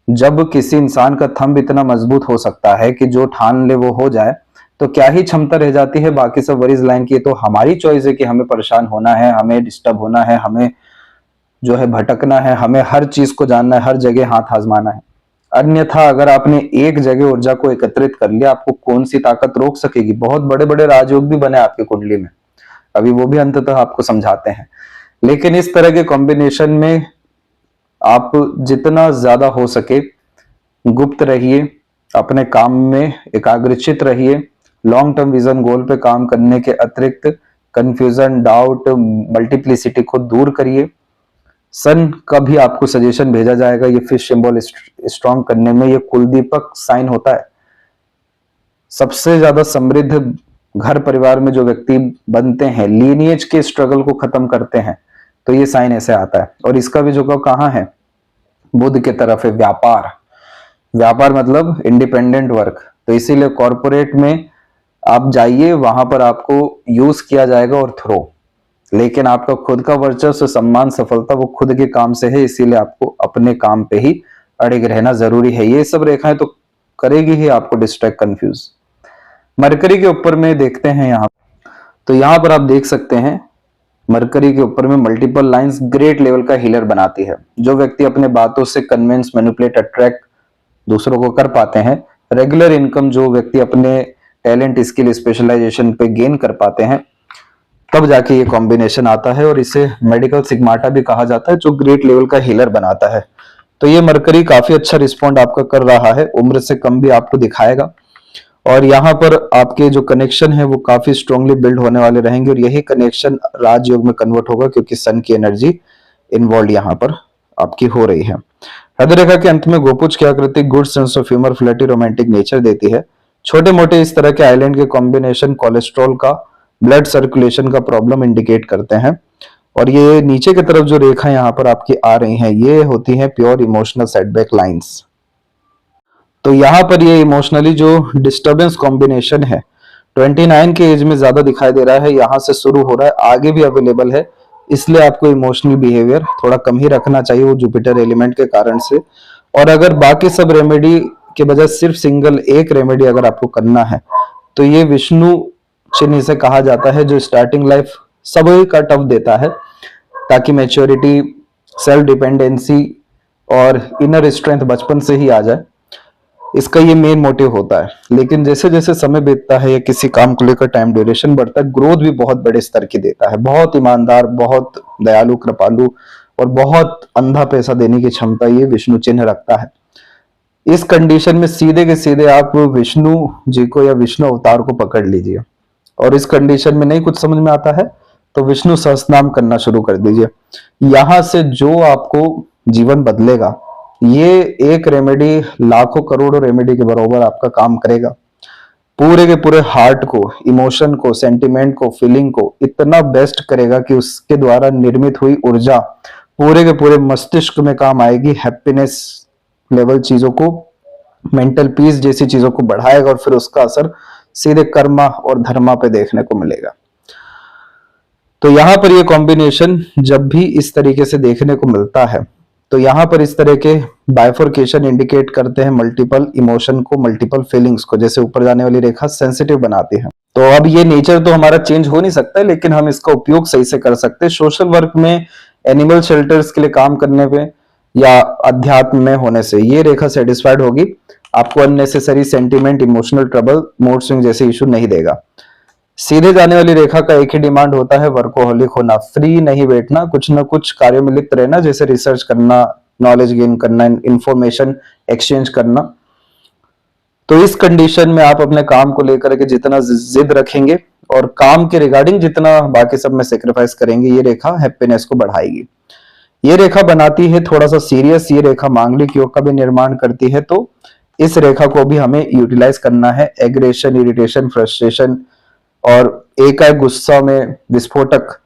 [SPEAKER 1] जब किसी इंसान का थंब इतना मजबूत हो सकता है कि जो ठान ले वो हो जाए, तो क्या ही क्षमता रह जाती है बाकी सब वरीज लाइन की। तो हमारी चॉइस है कि हमें परेशान होना है, हमें डिस्टर्ब होना है, हमें जो है भटकना है, हमें हर चीज को जानना है, हर जगह हाथ आजमाना है। अन्यथा अगर आपने एक जगह ऊर्जा को एकत्रित कर लिया, आपको कौन सी ताकत रोक सकेगी? बहुत बड़े बड़े राजयोग भी बने आपकी कुंडली में, अभी वो भी अंततः आपको समझाते हैं। लेकिन इस तरह के कॉम्बिनेशन में आप जितना ज्यादा हो सके गुप्त रहिए, अपने काम में एकाग्रचित रहिए, लॉन्ग टर्म विजन गोल पे काम करने के अतिरिक्त कंफ्यूजन, डाउट, मल्टीप्लिसिटी को दूर करिए। सन का भी आपको सजेशन भेजा जाएगा ये फिश सिंबल स्ट्रॉन्ग करने में। ये कुलदीपक साइन होता है। सबसे ज्यादा समृद्ध घर परिवार में जो व्यक्ति बनते हैं, लीनिएज के स्ट्रगल को खत्म करते हैं, तो ये साइन ऐसे आता है। और इसका भी झुकाव कहाँ है? बुध के तरफ है। व्यापार, व्यापार मतलब इंडिपेंडेंट वर्क। तो इसीलिए कॉर्पोरेट में आप जाइए, वहां पर आपको यूज किया जाएगा और थ्रो, लेकिन आपका खुद का वर्चस्व, सम्मान, सफलता वो खुद के काम से है। इसीलिए आपको अपने काम पे ही अड़िग रहना जरूरी है। ये सब रेखाएं तो करेगी ही आपको डिस्ट्रैक्ट, कंफ्यूज। मरकरी के ऊपर में देखते हैं यहाँ, तो यहाँ पर आप देख सकते हैं मरकरी के ऊपर में मल्टीपल लाइंस ग्रेट लेवल का हीलर बनाती है। जो व्यक्ति अपने बातों से कन्विंस, मैनिपुलेट, अट्रैक्ट दूसरों को कर पाते हैं, रेगुलर इनकम जो व्यक्ति अपने टैलेंट, स्किल, स्पेशलाइजेशन पे गेन कर पाते हैं, तब जाके ये कॉम्बिनेशन आता है। और इसे मेडिकल सिग्माटा भी कहा जाता है, जो ग्रेट लेवल का हीलर बनाता है। तो ये मरकरी काफी अच्छा रिस्पॉन्ड आपका कर रहा है, उम्र से कम भी आपको दिखाएगा। और यहाँ पर आपके जो कनेक्शन है वो काफी स्ट्रांगली बिल्ड होने वाले रहेंगे, और यही कनेक्शन राजयोग में कन्वर्ट होगा, क्योंकि सन की एनर्जी इन्वॉल्व यहाँ पर आपकी हो रही है। हृदय रेखा के अंत में गोपुज की आकृति good sense of humour, flirty, romantic nature देती है। छोटे मोटे इस तरह के आइलैंड के कॉम्बिनेशन कोलेस्ट्रॉल का, ब्लड सर्कुलेशन का प्रॉब्लम इंडिकेट करते हैं। और ये नीचे की तरफ जो रेखा यहाँ पर आपकी आ रही हैं, ये होती हैं प्योर इमोशनल सेटबैक लाइंस। तो यहाँ पर ये इमोशनली जो डिस्टर्बेंस कॉम्बिनेशन है 29 के एज में ज्यादा दिखाई दे रहा है, यहाँ से शुरू हो रहा है, आगे भी अवेलेबल है। इसलिए आपको इमोशनल बिहेवियर थोड़ा कम ही रखना चाहिए, वो जुपिटर एलिमेंट के कारण से। और अगर बाकी सब रेमेडी के बजाय सिर्फ सिंगल एक रेमेडी अगर आपको करना है, तो ये विष्णु चिन्ह इसे कहा जाता है, जो स्टार्टिंग लाइफ सभी का टफ देता है, ताकि मैच्योरिटी, सेल्फ डिपेंडेंसी और इनर स्ट्रेंथ बचपन से ही आ जाए। इसका ये मेन मोटिव होता है। लेकिन जैसे जैसे समय बीतता है या किसी काम को लेकर टाइम ड्यूरेशन बढ़ता है, ग्रोथ भी बहुत बड़े स्तर की देता है। बहुत ईमानदार, बहुत दयालु, कृपालु और बहुत अंधा पैसा देने की क्षमता ये विष्णु चिन्ह रखता है। इस कंडीशन में सीधे के सीधे आप विष्णु जी को या विष्णु अवतार को पकड़ लीजिए, और इस कंडीशन में नहीं कुछ समझ में आता है तो विष्णु सहस्त्रनाम करना शुरू कर दीजिए। यहां से जो आपको जीवन बदलेगा, ये एक रेमेडी लाखों करोड़ों रेमेडी के बराबर आपका काम करेगा। पूरे के पूरे हार्ट को, इमोशन को, सेंटिमेंट को, फीलिंग को इतना बेस्ट करेगा कि उसके द्वारा निर्मित हुई ऊर्जा पूरे के पूरे मस्तिष्क में काम आएगी। हैप्पीनेस लेवल चीजों को, मेंटल पीस जैसी चीजों को बढ़ाएगा, और फिर उसका असर सीधे कर्मा और धर्मा पे देखने को मिलेगा। तो यहां पर ये कॉम्बिनेशन जब भी इस तरीके से देखने को मिलता है, तो यहां पर इस तरह के बाइफोर्केशन इंडिकेट करते हैं मल्टीपल इमोशन को, मल्टीपल फीलिंग्स को। जैसे ऊपर जाने वाली रेखा सेंसिटिव बनाती है। तो अब ये नेचर तो हमारा चेंज हो नहीं सकता, लेकिन हम इसका उपयोग सही से कर सकते हैं। सोशल वर्क में, एनिमल शेल्टर्स के लिए काम करने पे या अध्यात्म में होने से ये रेखा सेटिस्फाइड होगी। आपको unnecessary sentiment, emotional trouble, mood swing जैसे इशू नहीं देगा। सीधे जाने वाली रेखा का एक ही डिमांड होता है, वर्कोहॉलिक होना, फ्री नहीं बैठना, कुछ ना कुछ कार्यों में लिप्त रहना, जैसे रिसर्च करना, नॉलेज गेन करना, इंफॉर्मेशन एक्सचेंज करना। तो इस कंडीशन में आप अपने काम को लेकर के जितना जिद रखेंगे और काम के रिगार्डिंग जितना बाकी सब में सेक्रीफाइस करेंगे, ये रेखा हैप्पीनेस को बढ़ाएगी। ये रेखा बनाती है थोड़ा सा सीरियस, ये रेखा मांगलिक योग का भी निर्माण करती है। तो इस रेखा को भी हमें यूटिलाइज करना है। एग्रेशन, इरिटेशन, फ्रस्ट्रेशन और एकाएक गुस्सा में विस्फोटक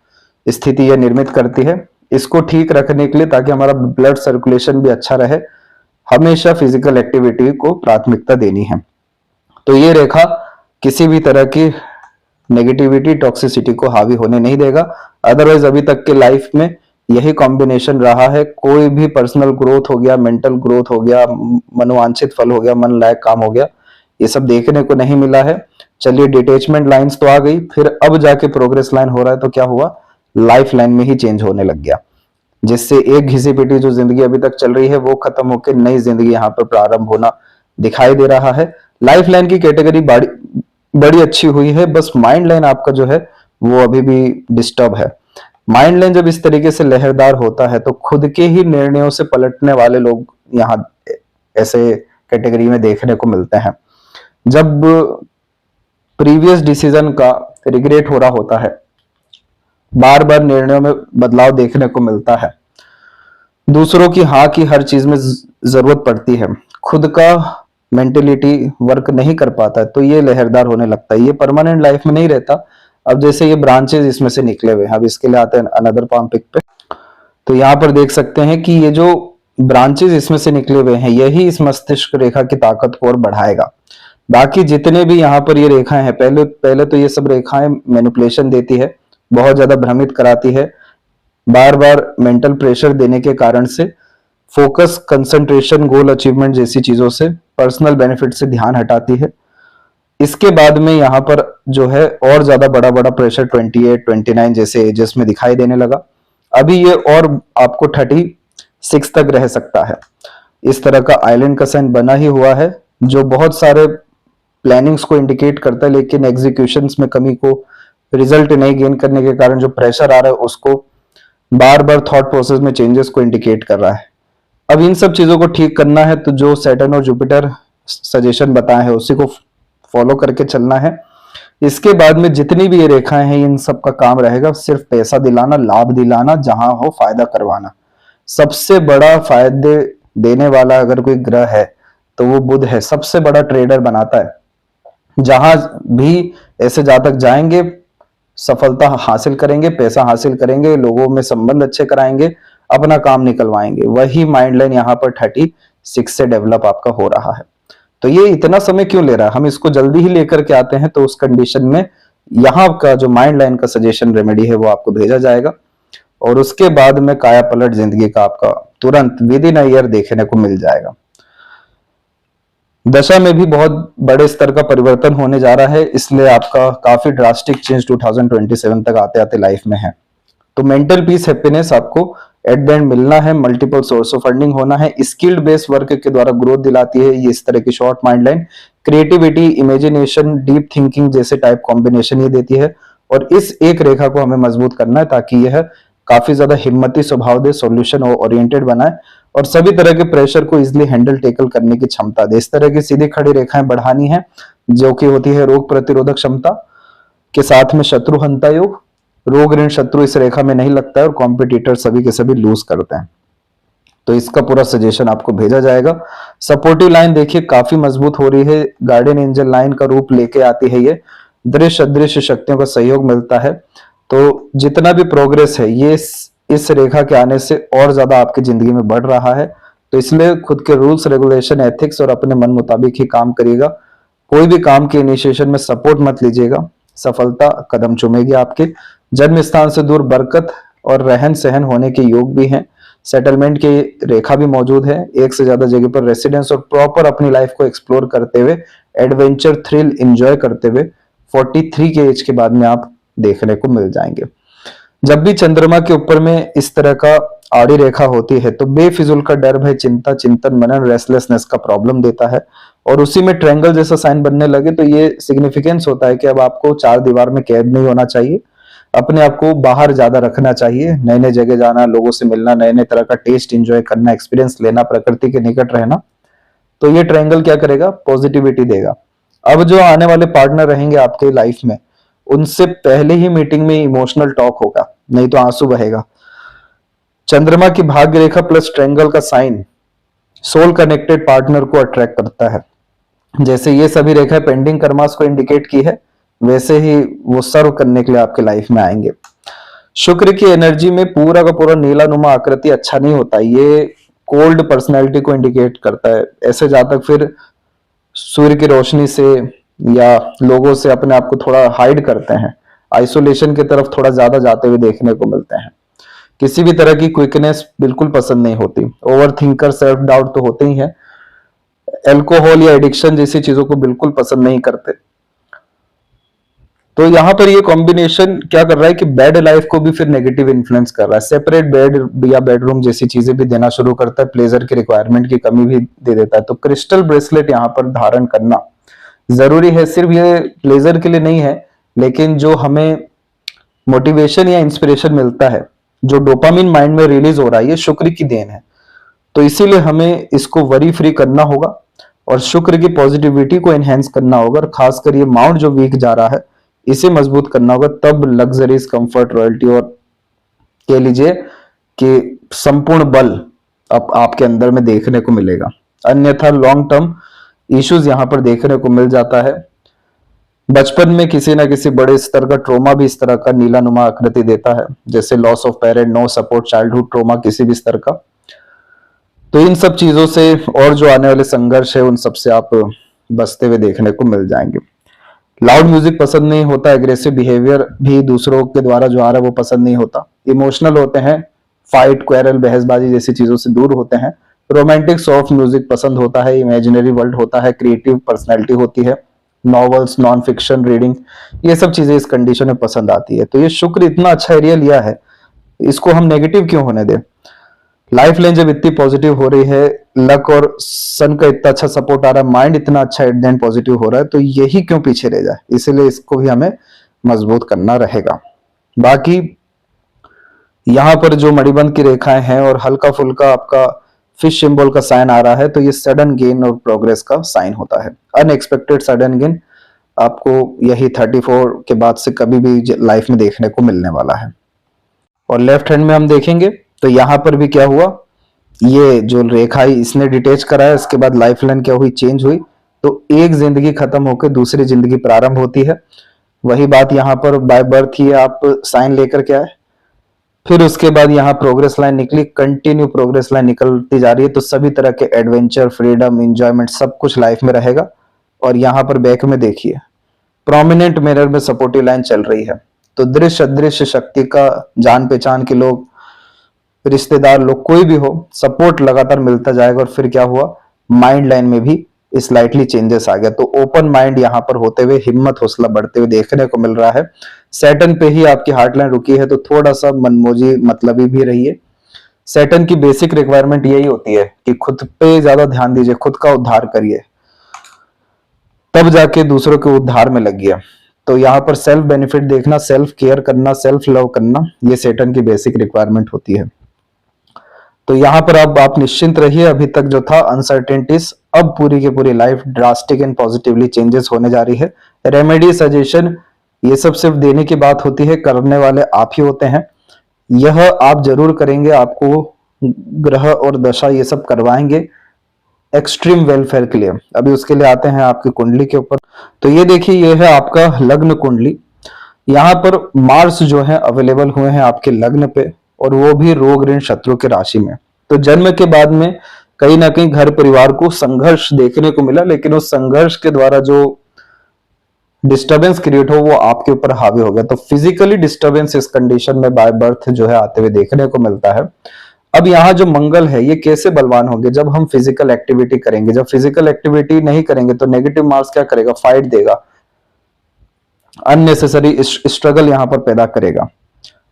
[SPEAKER 1] स्थिति यह निर्मित करती है। इसको ठीक रखने के लिए, ताकि हमारा ब्लड सर्कुलेशन भी अच्छा रहे, हमेशा फिजिकल एक्टिविटी को प्राथमिकता देनी है। तो ये रेखा किसी भी तरह की नेगेटिविटी, टॉक्सिसिटी को हावी होने नहीं देगा। अदरवाइज अभी तक के लाइफ में यही कॉम्बिनेशन रहा है। कोई भी पर्सनल ग्रोथ हो गया, मेंटल ग्रोथ हो गया, मनोवांछित फल हो गया, मन लायक काम हो गया, ये सब देखने को नहीं मिला है। चलिए, डिटेचमेंट लाइंस तो आ गई, फिर अब जाके प्रोग्रेस लाइन हो रहा है। तो क्या हुआ, लाइफ लाइन में ही चेंज होने लग गया, जिससे एक घिसी पिटी जो जिंदगी अभी तक चल रही है वो खत्म होकर नई जिंदगी यहाँ पर प्रारंभ होना दिखाई दे रहा है। लाइफ लाइन की कैटेगरी बड़ी अच्छी हुई है, बस माइंड लाइन आपका जो है वो अभी भी डिस्टर्ब है। माइंड लाइन जब इस तरीके से लहरदार होता है तो खुद के ही निर्णयों से पलटने वाले लोग यहाँ ऐसे कैटेगरी में देखने को मिलते हैं। जब प्रीवियस डिसीजन का रिग्रेट हो रहा होता है, बार बार निर्णयों में बदलाव देखने को मिलता है, दूसरों की हाँ की हर चीज में जरूरत पड़ती है, खुद का मेंटेलिटी वर्क नहीं कर पाता है, तो ये लहरदार होने लगता है। ये परमानेंट लाइफ में नहीं रहता। अब जैसे ये ब्रांचेस इसमें से निकले हुए हैं, अब इसके लिए आते हैं अनदर पाम पिक पे। तो यहाँ पर देख सकते हैं कि ये जो ब्रांचेस इसमें से निकले हुए हैं, यही इस मस्तिष्क रेखा की ताकत को और बढ़ाएगा। बाकी जितने भी यहाँ पर ये रेखाएं हैं, पहले तो ये सब रेखाएं मैनिपुलेशन देती है, बहुत ज्यादा भ्रमित कराती है, बार बार मेंटल प्रेशर देने के कारण से फोकस, कंसंट्रेशन, गोल अचीवमेंट जैसी चीजों से, पर्सनल बेनिफिट से ध्यान हटाती है। इसके बाद में यहाँ पर जो है और ज्यादा बड़ा बड़ा प्रेशर 28, 29 जैसे एजेस में दिखाई देने लगा। अभी ये और आपको 36 तक रह सकता है। इस तरह का आइलैंड का साइन बना ही हुआ है, जो बहुत सारे प्लानिंग्स को इंडिकेट करता है, लेकिन एग्जीक्यूशंस में कमी को, रिजल्ट नहीं गेन करने के कारण जो प्रेशर आ रहा है उसको, बार बार थॉट प्रोसेस में चेंजेस को इंडिकेट कर रहा है। अब इन सब चीजों को ठीक करना है तो जो सैटर्न और जुपिटर सजेशन बताए हैं उसी को फॉलो करके चलना है। इसके बाद में जितनी भी ये रेखाएं हैं, इन सब का काम रहेगा सिर्फ पैसा दिलाना, लाभ दिलाना, जहां हो फायदा करवाना। सबसे बड़ा फायदे देने वाला अगर कोई ग्रह है तो वो बुध है। सबसे बड़ा ट्रेडर बनाता है। जहां भी ऐसे जातक जाएंगे, सफलता हासिल करेंगे, पैसा हासिल करेंगे, लोगों में संबंध अच्छे कराएंगे, अपना काम निकलवाएंगे। वही माइंड लाइन यहाँ पर 36 से डेवलप आपका हो रहा है। तो ये इतना समय क्यों ले रहा है, हम इसको जल्दी ही लेकर के आते हैं। तो उस कंडीशन में यहाँ का जो माइंड लाइन का सजेशन रेमेडी है वो आपको भेजा जाएगा, और उसके बाद में काया पलट जिंदगी का आपका तुरंत विद इन अ ईयर देखने को मिल जाएगा। दशा में भी बहुत बड़े स्तर का परिवर्तन होने जा रहा है, इसलिए आपका काफी ड्रास्टिक चेंज 2027 तक आते आते लाइफ में है। तो मेंटल पीस, हैप्पीनेस आपको एट द एंड मिलना है, मल्टीपल सोर्स ऑफ फंडिंग होना है, स्किल्ड बेस्ड वर्क के द्वारा ग्रोथ दिलाती है ये इस तरह की short mind line, creativity, imagination, deep thinking जैसे टाइप कॉम्बिनेशन ये देती है। और इस एक रेखा को हमें मजबूत करना है ताकि यह काफी ज्यादा हिम्मती स्वभाव दे, सॉल्यूशन ओरिएंटेड बनाए और सभी तरह के प्रेशर को इजिली हैंडल टेकल करने की क्षमता दे। इस तरह की सीधी खड़ी रेखाएं बढ़ानी है जो कि होती है रोग प्रतिरोधक क्षमता के साथ में शत्रु हंता योग। रोग ऋण शत्रु इस रेखा में नहीं लगता है और कॉम्पिटिटर सभी के सभी लूज करते हैं। तो इसका पूरा सजेशन आपको भेजा जाएगा। सपोर्टिव लाइन देखिए काफी मजबूत हो रही है, गार्डियन एंजल लाइन का रूप लेके आती है ये, दृश्य अदृश्य शक्तियों का सहयोग मिलता है। तो जितना भी प्रोग्रेस है ये इस रेखा के आने से और ज्यादा आपकी जिंदगी में बढ़ रहा है। तो इसलिए खुद के रूल्स, रेगुलेशन, एथिक्स और अपने मन मुताबिक ही काम करिएगा। कोई भी काम के इनिशिएशन में सपोर्ट मत लीजिएगा, सफलता कदम चूमेगी आपके। जन्म स्थान से दूर बरकत और रहन सहन होने के योग भी हैं। सेटलमेंट की रेखा भी मौजूद है, एक से ज्यादा जगह पर रेसिडेंस और प्रॉपर अपनी लाइफ को एक्सप्लोर करते हुए, एडवेंचर थ्रिल एंजॉय करते हुए 43 के एज के बाद में आप देखने को मिल जाएंगे। जब भी चंद्रमा के ऊपर में इस तरह का आड़ी रेखा होती है तो बेफिजुल का डर, भय, चिंता, चिंतन, मनन, रेस्टलेसनेस का प्रॉब्लम देता है। और उसी में ट्रायंगल जैसा साइन बनने लगे तो ये सिग्निफिकेंस होता है कि अब आपको चार दीवार में कैद नहीं होना चाहिए, अपने आप को बाहर ज्यादा रखना चाहिए, नए नए जगह जाना, लोगों से मिलना, नए नए तरह का टेस्ट एंजॉय करना, एक्सपीरियंस लेना, प्रकृति के निकट रहना। तो ये ट्रायंगल क्या करेगा, पॉजिटिविटी देगा। अब जो आने वाले पार्टनर रहेंगे आपके लाइफ में उनसे पहले ही मीटिंग में इमोशनल टॉक होगा, नहीं तो आंसू बहेगा। चंद्रमा की भाग्य रेखा प्लस ट्रायंगल का साइन सोल कनेक्टेड पार्टनर को अट्रैक्ट करता है। जैसे ये सभी रेखा पेंडिंग कर्मास को इंडिकेट की है, वैसे ही वो सर्व करने के लिए आपके लाइफ में आएंगे। शुक्र की एनर्जी में पूरा का पूरा नीला नुमा आकृति अच्छा नहीं होता, ये कोल्ड पर्सनैलिटी को इंडिकेट करता है। ऐसे जातक फिर सूर्य की रोशनी से या लोगों से अपने आप को थोड़ा हाइड करते हैं, आइसोलेशन की तरफ थोड़ा ज्यादा जाते हुए देखने को मिलते हैं। किसी भी तरह की क्विकनेस बिल्कुल पसंद नहीं होती, ओवर थिंकर, सेल्फ डाउट तो होते ही है। एल्कोहल या एडिक्शन जैसी चीजों को बिल्कुल पसंद नहीं करते। तो यहां पर ये कॉम्बिनेशन क्या कर रहा है कि बेड लाइफ को भी फिर नेगेटिव इन्फ्लुएंस कर रहा है। सेपरेट बेड या बेडरूम जैसी चीजें भी देना शुरू करता है, प्लेजर की रिक्वायरमेंट की कमी भी दे देता है। तो क्रिस्टल ब्रेसलेट यहाँ पर धारण करना जरूरी है, सिर्फ ये प्लेजर के लिए नहीं है, लेकिन जो हमें मोटिवेशन या इंस्पिरेशन मिलता है, जो डोपामिन माइंड में रिलीज हो रहा है, ये शुक्र की देन है। तो इसीलिए हमें इसको वरी फ्री करना होगा और शुक्र की पॉजिटिविटी को एनहेंस करना होगा। और खासकर ये माउंट जो वीक जा रहा है इसे मजबूत करना होगा, तब लग्जरीज, कंफर्ट, रॉयल्टी और कह लीजिए कि संपूर्ण बल अब आपके अंदर में देखने को मिलेगा। अन्यथा लॉन्ग टर्म इश्यूज यहां पर देखने को मिल जाता है। बचपन में किसी ना किसी बड़े स्तर का ट्रोमा भी इस तरह का नीला नुमा आकृति देता है, जैसे loss of parent, no support, childhood trauma किसी भी स्तर का। तो इन सब चीजों से और जो आने वाले संघर्ष है उन सब से आप बचते हुए देखने को मिल जाएंगे। लाउड म्यूजिक पसंद नहीं होता, एग्रेसिव बिहेवियर भी दूसरों के द्वारा जो आ रहा है वो पसंद नहीं होता, इमोशनल होते हैं, फाइट, क्वेरल, बहसबाजी जैसी चीजों से दूर होते हैं। रोमांटिक सॉफ्ट म्यूजिक पसंद होता है, इमेजिनरी वर्ल्ड होता है, क्रिएटिव पर्सनैलिटी होती है, नॉवेल्स, नॉन फिक्शन रीडिंग, ये सब चीजें इस कंडीशन में पसंद आती है। तो ये शुक्र इतना अच्छा एरिया लिया है, इसको हम नेगेटिव क्यों होने दें। लाइफ लाइन जब इतनी पॉजिटिव हो रही है, लक और सन का इतना अच्छा सपोर्ट आ रहा है, माइंड इतना अच्छा एट द एंड पॉजिटिव हो रहा है, तो यही क्यों पीछे रह जाए। इसीलिए इसको भी हमें मजबूत करना रहेगा। बाकी यहां पर जो मणिबंध की रेखाएं हैं और हल्का फुल्का आपका फिश सिंबल का साइन आ रहा है, तो ये सडन गेन और प्रोग्रेस का साइन होता है। अनएक्सपेक्टेड सडन गेन आपको यही 34 के बाद से कभी भी लाइफ में देखने को मिलने वाला है। और लेफ्ट हैंड में हम देखेंगे तो यहां पर भी क्या हुआ, ये जो रेखा इसने डिटेच करा है, इसके बाद लाइफ लाइन क्या हुई, चेंज हुई। तो एक जिंदगी खत्म होकर दूसरी जिंदगी प्रारंभ होती है। वही बात यहाँ पर बाय बर्थ ही आप साइन लेकर के आए, फिर उसके बाद यहाँ प्रोग्रेस लाइन निकली, कंटिन्यू प्रोग्रेस लाइन निकलती जा रही है। तो सभी तरह के एडवेंचर, फ्रीडम, इंजॉयमेंट सब कुछ लाइफ में रहेगा। और यहाँ पर बैक में देखिए प्रोमिनेंट मिरर में सपोर्टिव लाइन चल रही है। तो दृश्य अदृश्य शक्ति का, जान पहचान के लोग, रिश्तेदार लोग, कोई भी हो, सपोर्ट लगातार मिलता जाएगा। और फिर क्या हुआ, माइंड लाइन में भी स्लाइटली चेंजेस आ गया। तो ओपन माइंड यहाँ पर होते हुए, हिम्मत हौसला बढ़ते हुए देखने को मिल रहा है। सैटर्न पे ही आपकी हार्ट लाइन रुकी है, तो थोड़ा सा मनमोजी मतलबी भी रहिए। सैटर्न की बेसिक रिक्वायरमेंट यही होती है कि खुद पे ज्यादा ध्यान दीजिए, खुद का उद्धार करिए, तब जाके दूसरों के उद्धार में लग गया। तो यहाँ पर सेल्फ बेनिफिट देखना, सेल्फ केयर करना, सेल्फ लव करना, ये सैटर्न की बेसिक रिक्वायरमेंट होती है। तो यहाँ पर अब आप निश्चिंत रहिए। अभी तक जो था अनसर्टेनिटीज, अब पूरी की पूरी life drastic and positively changes होने जा रही है। रेमेडी, सजेशन, ये सब सिर्फ देने की बात होती है, करने वाले आप ही होते हैं। यह आप जरूर करेंगे, आपको ग्रह और दशा ये सब करवाएंगे एक्सट्रीम वेलफेयर के लिए। अभी उसके लिए आते हैं आपकी कुंडली के ऊपर। तो ये देखिए, ये है आपका लग्न कुंडली। यहाँ पर मार्स जो है अवेलेबल हुए हैं आपके लग्न पे, और वो भी रोग ऋण शत्रु के राशि में। तो जन्म के बाद में कहीं ना कहीं घर परिवार को संघर्ष देखने को मिला, लेकिन उस संघर्ष के द्वारा जो डिस्टरबेंस क्रिएट हो वो आपके ऊपर हावी हो गया। तो फिजिकली डिस्टरबेंस इस कंडीशन में बाय बर्थ जो है आते हुए देखने को मिलता है। अब यहाँ जो मंगल है ये कैसे बलवान होंगे, जब हम फिजिकल एक्टिविटी करेंगे। जब फिजिकल एक्टिविटी नहीं करेंगे तो नेगेटिव मार्क्स क्या करेगा, फाइट देगा, अननेसेसरी स्ट्रगल यहाँ पर पैदा करेगा,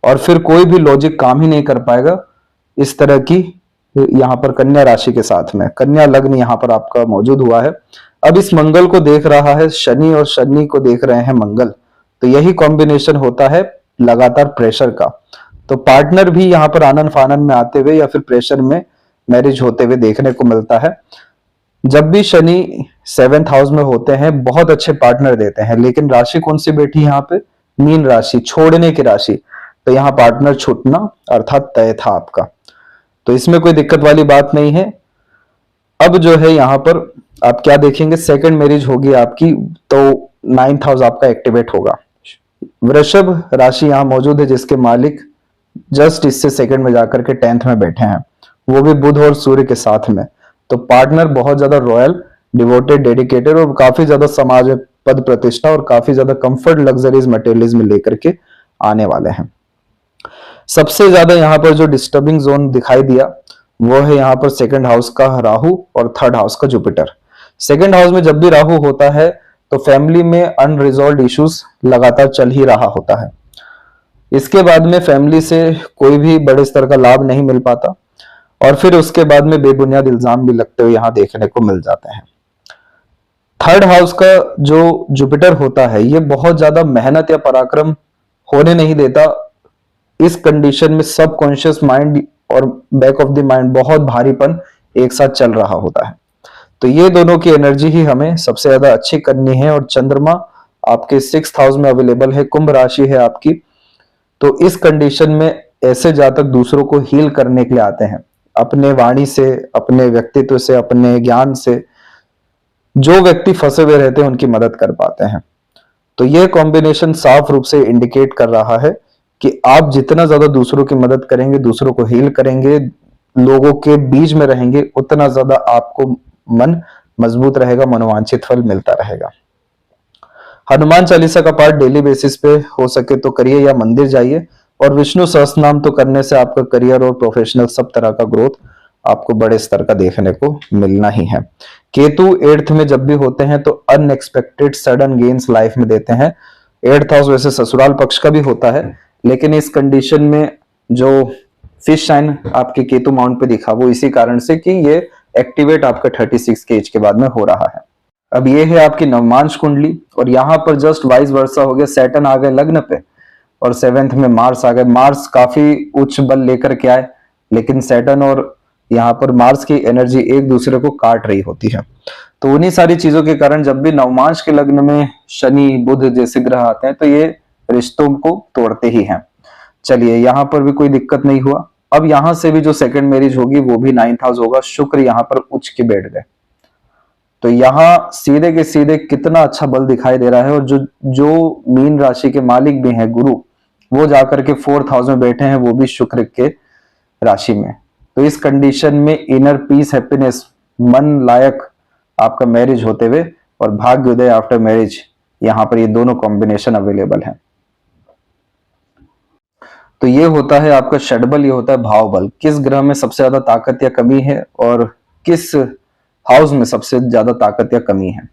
[SPEAKER 1] और फिर कोई भी लॉजिक काम ही नहीं कर पाएगा। इस तरह की यहाँ पर कन्या राशि के साथ में कन्या लग्न यहाँ पर आपका मौजूद हुआ है। अब इस मंगल को देख रहा है शनि, और शनि को देख रहे हैं मंगल। तो यही कॉम्बिनेशन होता है लगातार प्रेशर का। तो पार्टनर भी यहाँ पर आनंद फानन में आते हुए या फिर प्रेशर में मैरिज होते हुए देखने को मिलता है। जब भी शनि 7th हाउस में होते हैं बहुत अच्छे पार्टनर देते हैं, लेकिन राशि कौन सी बैठी यहाँ पे, मीन राशि, छोड़ने की राशि। तो यहाँ पार्टनर छूटना अर्थात तय था आपका, तो इसमें कोई दिक्कत वाली बात नहीं है। अब जो है यहाँ पर आप क्या देखेंगे, सेकंड मैरिज होगी आपकी, तो 9th हाउस आपका एक्टिवेट होगा। वृषभ राशि यहाँ मौजूद है, जिसके मालिक जस्ट इससे सेकंड में जाकर के 10th में बैठे हैं, वो भी बुध और सूर्य के साथ में। तो पार्टनर बहुत ज्यादा रॉयल, डिवोटेड, डेडिकेटेड, और काफी ज्यादा समाज में पद प्रतिष्ठा और काफी ज्यादा कंफर्ट, लग्जरीज, मटेरियलिज्म लेकर के आने वाले हैं। सबसे ज्यादा यहाँ पर जो डिस्टर्बिंग जोन दिखाई दिया वो है यहाँ पर सेकंड हाउस का राहु और थर्ड हाउस का जुपिटर। सेकंड हाउस में जब भी राहु होता है तो फैमिली में अनरिजॉल्व्ड इश्यूज लगातार चल ही रहा होता है। इसके बाद में फैमिली से कोई भी बड़े स्तर का लाभ नहीं मिल पाता, और फिर उसके बाद में बेबुनियाद इल्जाम भी लगते हुए यहाँ देखने को मिल जाते हैं। थर्ड हाउस का जो जुपिटर होता है ये बहुत ज्यादा मेहनत या पराक्रम होने नहीं देता। इस कंडीशन में सबकॉन्शियस माइंड और बैक ऑफ द माइंड बहुत भारीपन एक साथ चल रहा होता है। तो ये दोनों की एनर्जी ही हमें सबसे ज्यादा अच्छी करनी है। और चंद्रमा आपके 6th हाउस में अवेलेबल है, कुंभ राशि है आपकी। तो इस कंडीशन में ऐसे जातक दूसरों को हील करने के लिए आते हैं, अपने वाणी से, अपने व्यक्तित्व से, अपने ज्ञान से। जो व्यक्ति फंसे हुए रहते हैं उनकी मदद कर पाते हैं। तो यह कॉम्बिनेशन साफ रूप से इंडिकेट कर रहा है कि आप जितना ज्यादा दूसरों की मदद करेंगे, दूसरों को हील करेंगे, लोगों के बीच में रहेंगे, उतना ज्यादा आपको मन मजबूत रहेगा, मनोवांछित फल मिलता रहेगा। हनुमान चालीसा का पाठ डेली बेसिस पे हो सके तो करिए या मंदिर जाइए, और विष्णु सहस्त्रनाम तो करने से आपका करियर और प्रोफेशनल सब तरह का ग्रोथ आपको बड़े स्तर का देखने को मिलना ही है। केतु 8th में जब भी होते हैं तो अनएक्सपेक्टेड सडन गेन्स लाइफ में देते हैं। 8th हाउस वैसे ससुराल पक्ष का भी होता है, लेकिन इस कंडीशन में जो फिश साइन आपके केतु माउंट पे दिखा वो इसी कारण से कि ये एक्टिवेट आपका 36 के एज के बाद में हो रहा है। अब ये है आपकी नवमांश कुंडली, और यहाँ पर जस्ट वाइस वर्सा हो गया, सैटर्न आ गए लग्न पे और 7th में मार्स आ गए। मार्स काफी उच्च बल लेकर के आए, लेकिन सैटर्न और यहाँ पर मार्स की एनर्जी एक दूसरे को काट रही होती है। तो उन्हीं सारी चीजों के कारण जब भी नवमांश के लग्न में शनि बुध जैसे ग्रह आते हैं तो ये रिश्तों को तोड़ते ही हैं। चलिए, यहाँ पर भी कोई दिक्कत नहीं हुआ। अब यहां से भी जो सेकंड मैरिज होगी वो भी 9th हाउस होगा। शुक्र यहाँ पर उच्च के बैठ गए, तो यहाँ सीधे के सीधे कितना अच्छा बल दिखाई दे रहा है। और जो मीन राशि के मालिक भी हैं गुरु, वो जाकर के 4th हाउस में बैठे हैं, वो भी शुक्र के राशि में। तो इस कंडीशन में इनर पीस, हैप्पीनेस, मन लायक आपका मैरिज होते हुए और भाग्योदय आफ्टर मैरिज, यहाँ पर ये दोनों कॉम्बिनेशन अवेलेबल है। तो ये होता है आपका षडबल, ये होता है भाव बल। किस ग्रह में सबसे ज्यादा ताकत या कमी है और किस हाउस में सबसे ज्यादा ताकत या कमी है।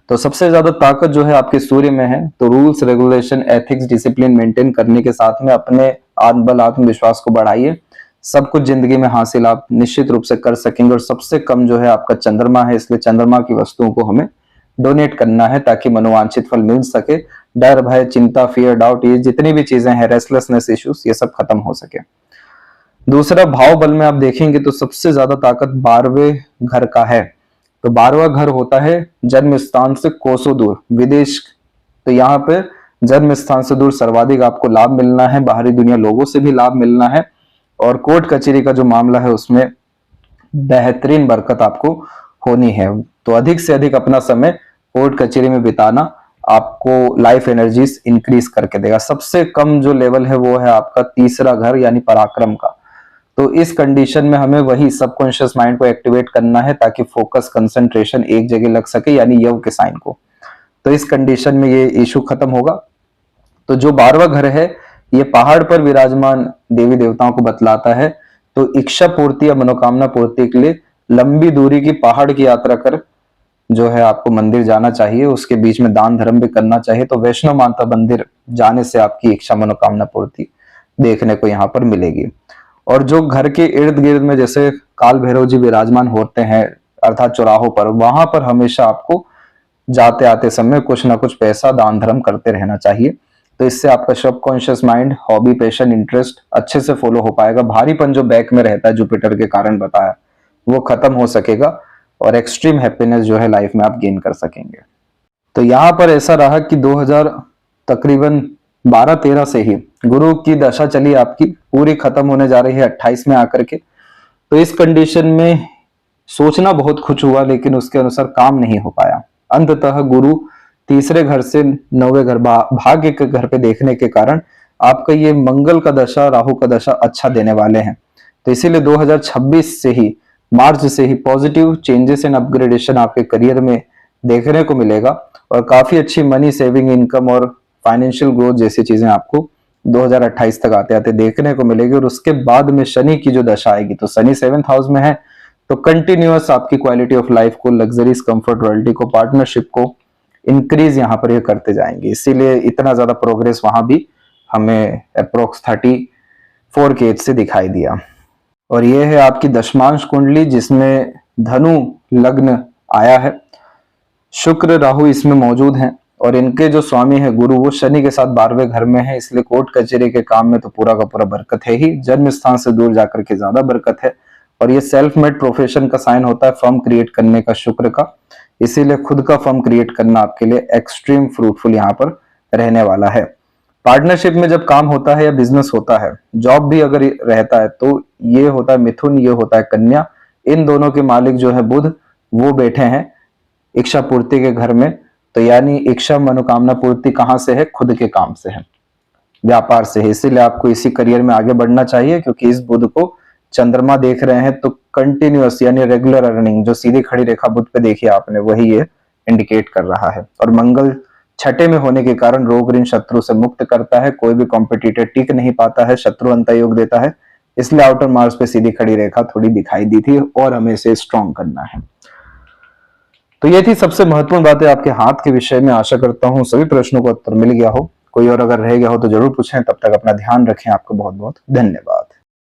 [SPEAKER 1] तो सबसे ज्यादा ताकत जो है आपके सूर्य में है। तो rules, regulation, ethics, discipline maintain करने के साथ में अपने आत्मबल, आत्मविश्वास को बढ़ाइए। सब कुछ जिंदगी में हासिल आप निश्चित रूप से कर सकेंगे। और सबसे कम जो है आपका चंद्रमा है, इसलिए चंद्रमा की वस्तुओं को हमें डोनेट करना है ताकि मनोवांछित फल मिल सके। डर, भय, चिंता, फियर, डाउट, ये जितनी भी चीजें हैं, रेस्टलेसनेस इश्यूज, ये सब खत्म हो सके। दूसरा, भाव बल में आप देखेंगे तो सबसे ज्यादा ताकत 12वें घर का है। तो 12वां घर होता है जन्म स्थान से कोसों दूर, विदेश। तो यहाँ पे जन्म स्थान से दूर सर्वाधिक आपको लाभ मिलना है, बाहरी दुनिया लोगों से भी लाभ मिलना है, और कोर्ट कचहरी का जो मामला है उसमें बेहतरीन बरकत आपको होनी है। तो अधिक से अधिक अपना समय कोर्ट कचहरी में बिताना आपको लाइफ एनर्जीज इंक्रीज करके देगा। सबसे कम जो लेवल है वो है आपका तीसरा घर यानी पराक्रम का। तो इस कंडीशन में हमें वही सबकॉन्शियस माइंड को एक्टिवेट करना है ताकि फोकस, कंसंट्रेशन एक जगह लग सके, यानी यव के साइन को। तो इस कंडीशन में ये इशू खत्म होगा। तो जो 12वां घर है ये पहाड़ पर विराजमान देवी देवताओं को बतलाता है। तो इच्छा पूर्ति या मनोकामना पूर्ति के लिए लंबी दूरी की पहाड़ की यात्रा कर जो है आपको मंदिर जाना चाहिए, उसके बीच में दान धर्म भी करना चाहिए। तो वैष्णव माता मंदिर जाने से आपकी इच्छा मनोकामना पूर्ति देखने को यहाँ पर मिलेगी। और जो घर के इर्द गिर्द में जैसे काल भैरव जी विराजमान होते हैं अर्थात चौराहों पर, वहां पर हमेशा आपको जाते आते समय कुछ ना कुछ पैसा दान धर्म करते रहना चाहिए। तो इससे आपका subconscious mind, hobby, passion, interest अच्छे से फॉलो हो पाएगा। भारीपन जो बैक में रहता है जुपिटर के कारण बताया, वो खत्म हो सकेगा और एक्सट्रीम हैप्पीनेस जो है लाइफ में आप गेन कर सकेंगे। तो यहाँ पर ऐसा रहा कि 2000 तकरीबन 12-13 से ही गुरु की दशा चली आपकी, पूरी खत्म होने जा रही है 28 में आकर के। तो इस कंडीशन में सोचना बहुत कुछ हुआ लेकिन उसके अनुसार काम नहीं हो पाया। अंततः गुरु तीसरे घर से 9वें घर, भाग्य के घर पे देखने के कारण आपका ये मंगल का दशा, राहु का दशा अच्छा देने वाले हैं। तो इसीलिए 2026 से ही, मार्च से ही पॉजिटिव चेंजेस एंड अपग्रेडेशन आपके करियर में देखने को मिलेगा और काफी अच्छी मनी सेविंग, इनकम और फाइनेंशियल ग्रोथ जैसी चीजें आपको 2028 तक आते आते देखने को मिलेगी। और उसके बाद में शनि की जो दशा आएगी, तो शनि 7th हाउस में है, तो कंटिन्यूअस आपकी क्वालिटी ऑफ लाइफ को, लग्जरीज, कंफर्ट, रॉयल्टी को, पार्टनरशिप को इंक्रीज यहाँ पर ये करते जाएंगे। इसीलिए इतना ज्यादा प्रोग्रेस वहां भी हमें अप्रोक्स 34 के एज से दिखाई दिया। और ये है आपकी दशमांश कुंडली जिसमें धनु लग्न आया है, शुक्र राहु इसमें मौजूद हैं और इनके जो स्वामी है गुरु, वो शनि के साथ 12वें घर में है। इसलिए कोर्ट कचहरी के काम में तो पूरा का पूरा बरकत है ही, जन्म स्थान से दूर जाकर के ज्यादा बरकत है। और ये सेल्फ मेड प्रोफेशन का साइन होता है, फर्म क्रिएट करने का शुक्र का। इसीलिए खुद का फर्म क्रिएट करना आपके लिए एक्सट्रीम फ्रूटफुल यहाँ पर रहने वाला है। पार्टनरशिप में जब काम होता है या बिजनेस होता है, जॉब भी अगर रहता है, तो ये होता है मिथुन, ये होता है कन्या। इन दोनों के मालिक जो है बुध, वो बैठे हैं इच्छा पूर्ति के घर में। तो यानी इच्छा मनोकामना पूर्ति कहां से है? खुद के काम से है, व्यापार से है। इसीलिए आपको इसी करियर में आगे बढ़ना चाहिए क्योंकि इस बुध को चंद्रमा देख रहे हैं। तो कंटिन्यूअस यानी रेगुलर अर्निंग, जो सीधी खड़ी रेखा बुध पे देखी आपने, वही ये इंडिकेट कर रहा है। और मंगल छठे में होने के कारण रोग ऋण शत्रु से मुक्त करता है। कोई भी कॉम्पिटिटर टिक नहीं पाता है, शत्रु अंतयोग देता है। इसलिए आउटर मार्स पे सीधी खड़ी रेखा थोड़ी दिखाई दी थी और हमें इसे स्ट्रॉन्ग करना है। तो ये थी सबसे महत्वपूर्ण बातें आपके हाथ के विषय में। आशा करता हूं सभी प्रश्नों का उत्तर मिल गया हो। कोई और अगर रह गया हो तो जरूर पूछें। तब तक अपना ध्यान रखें। आपको बहुत बहुत धन्यवाद।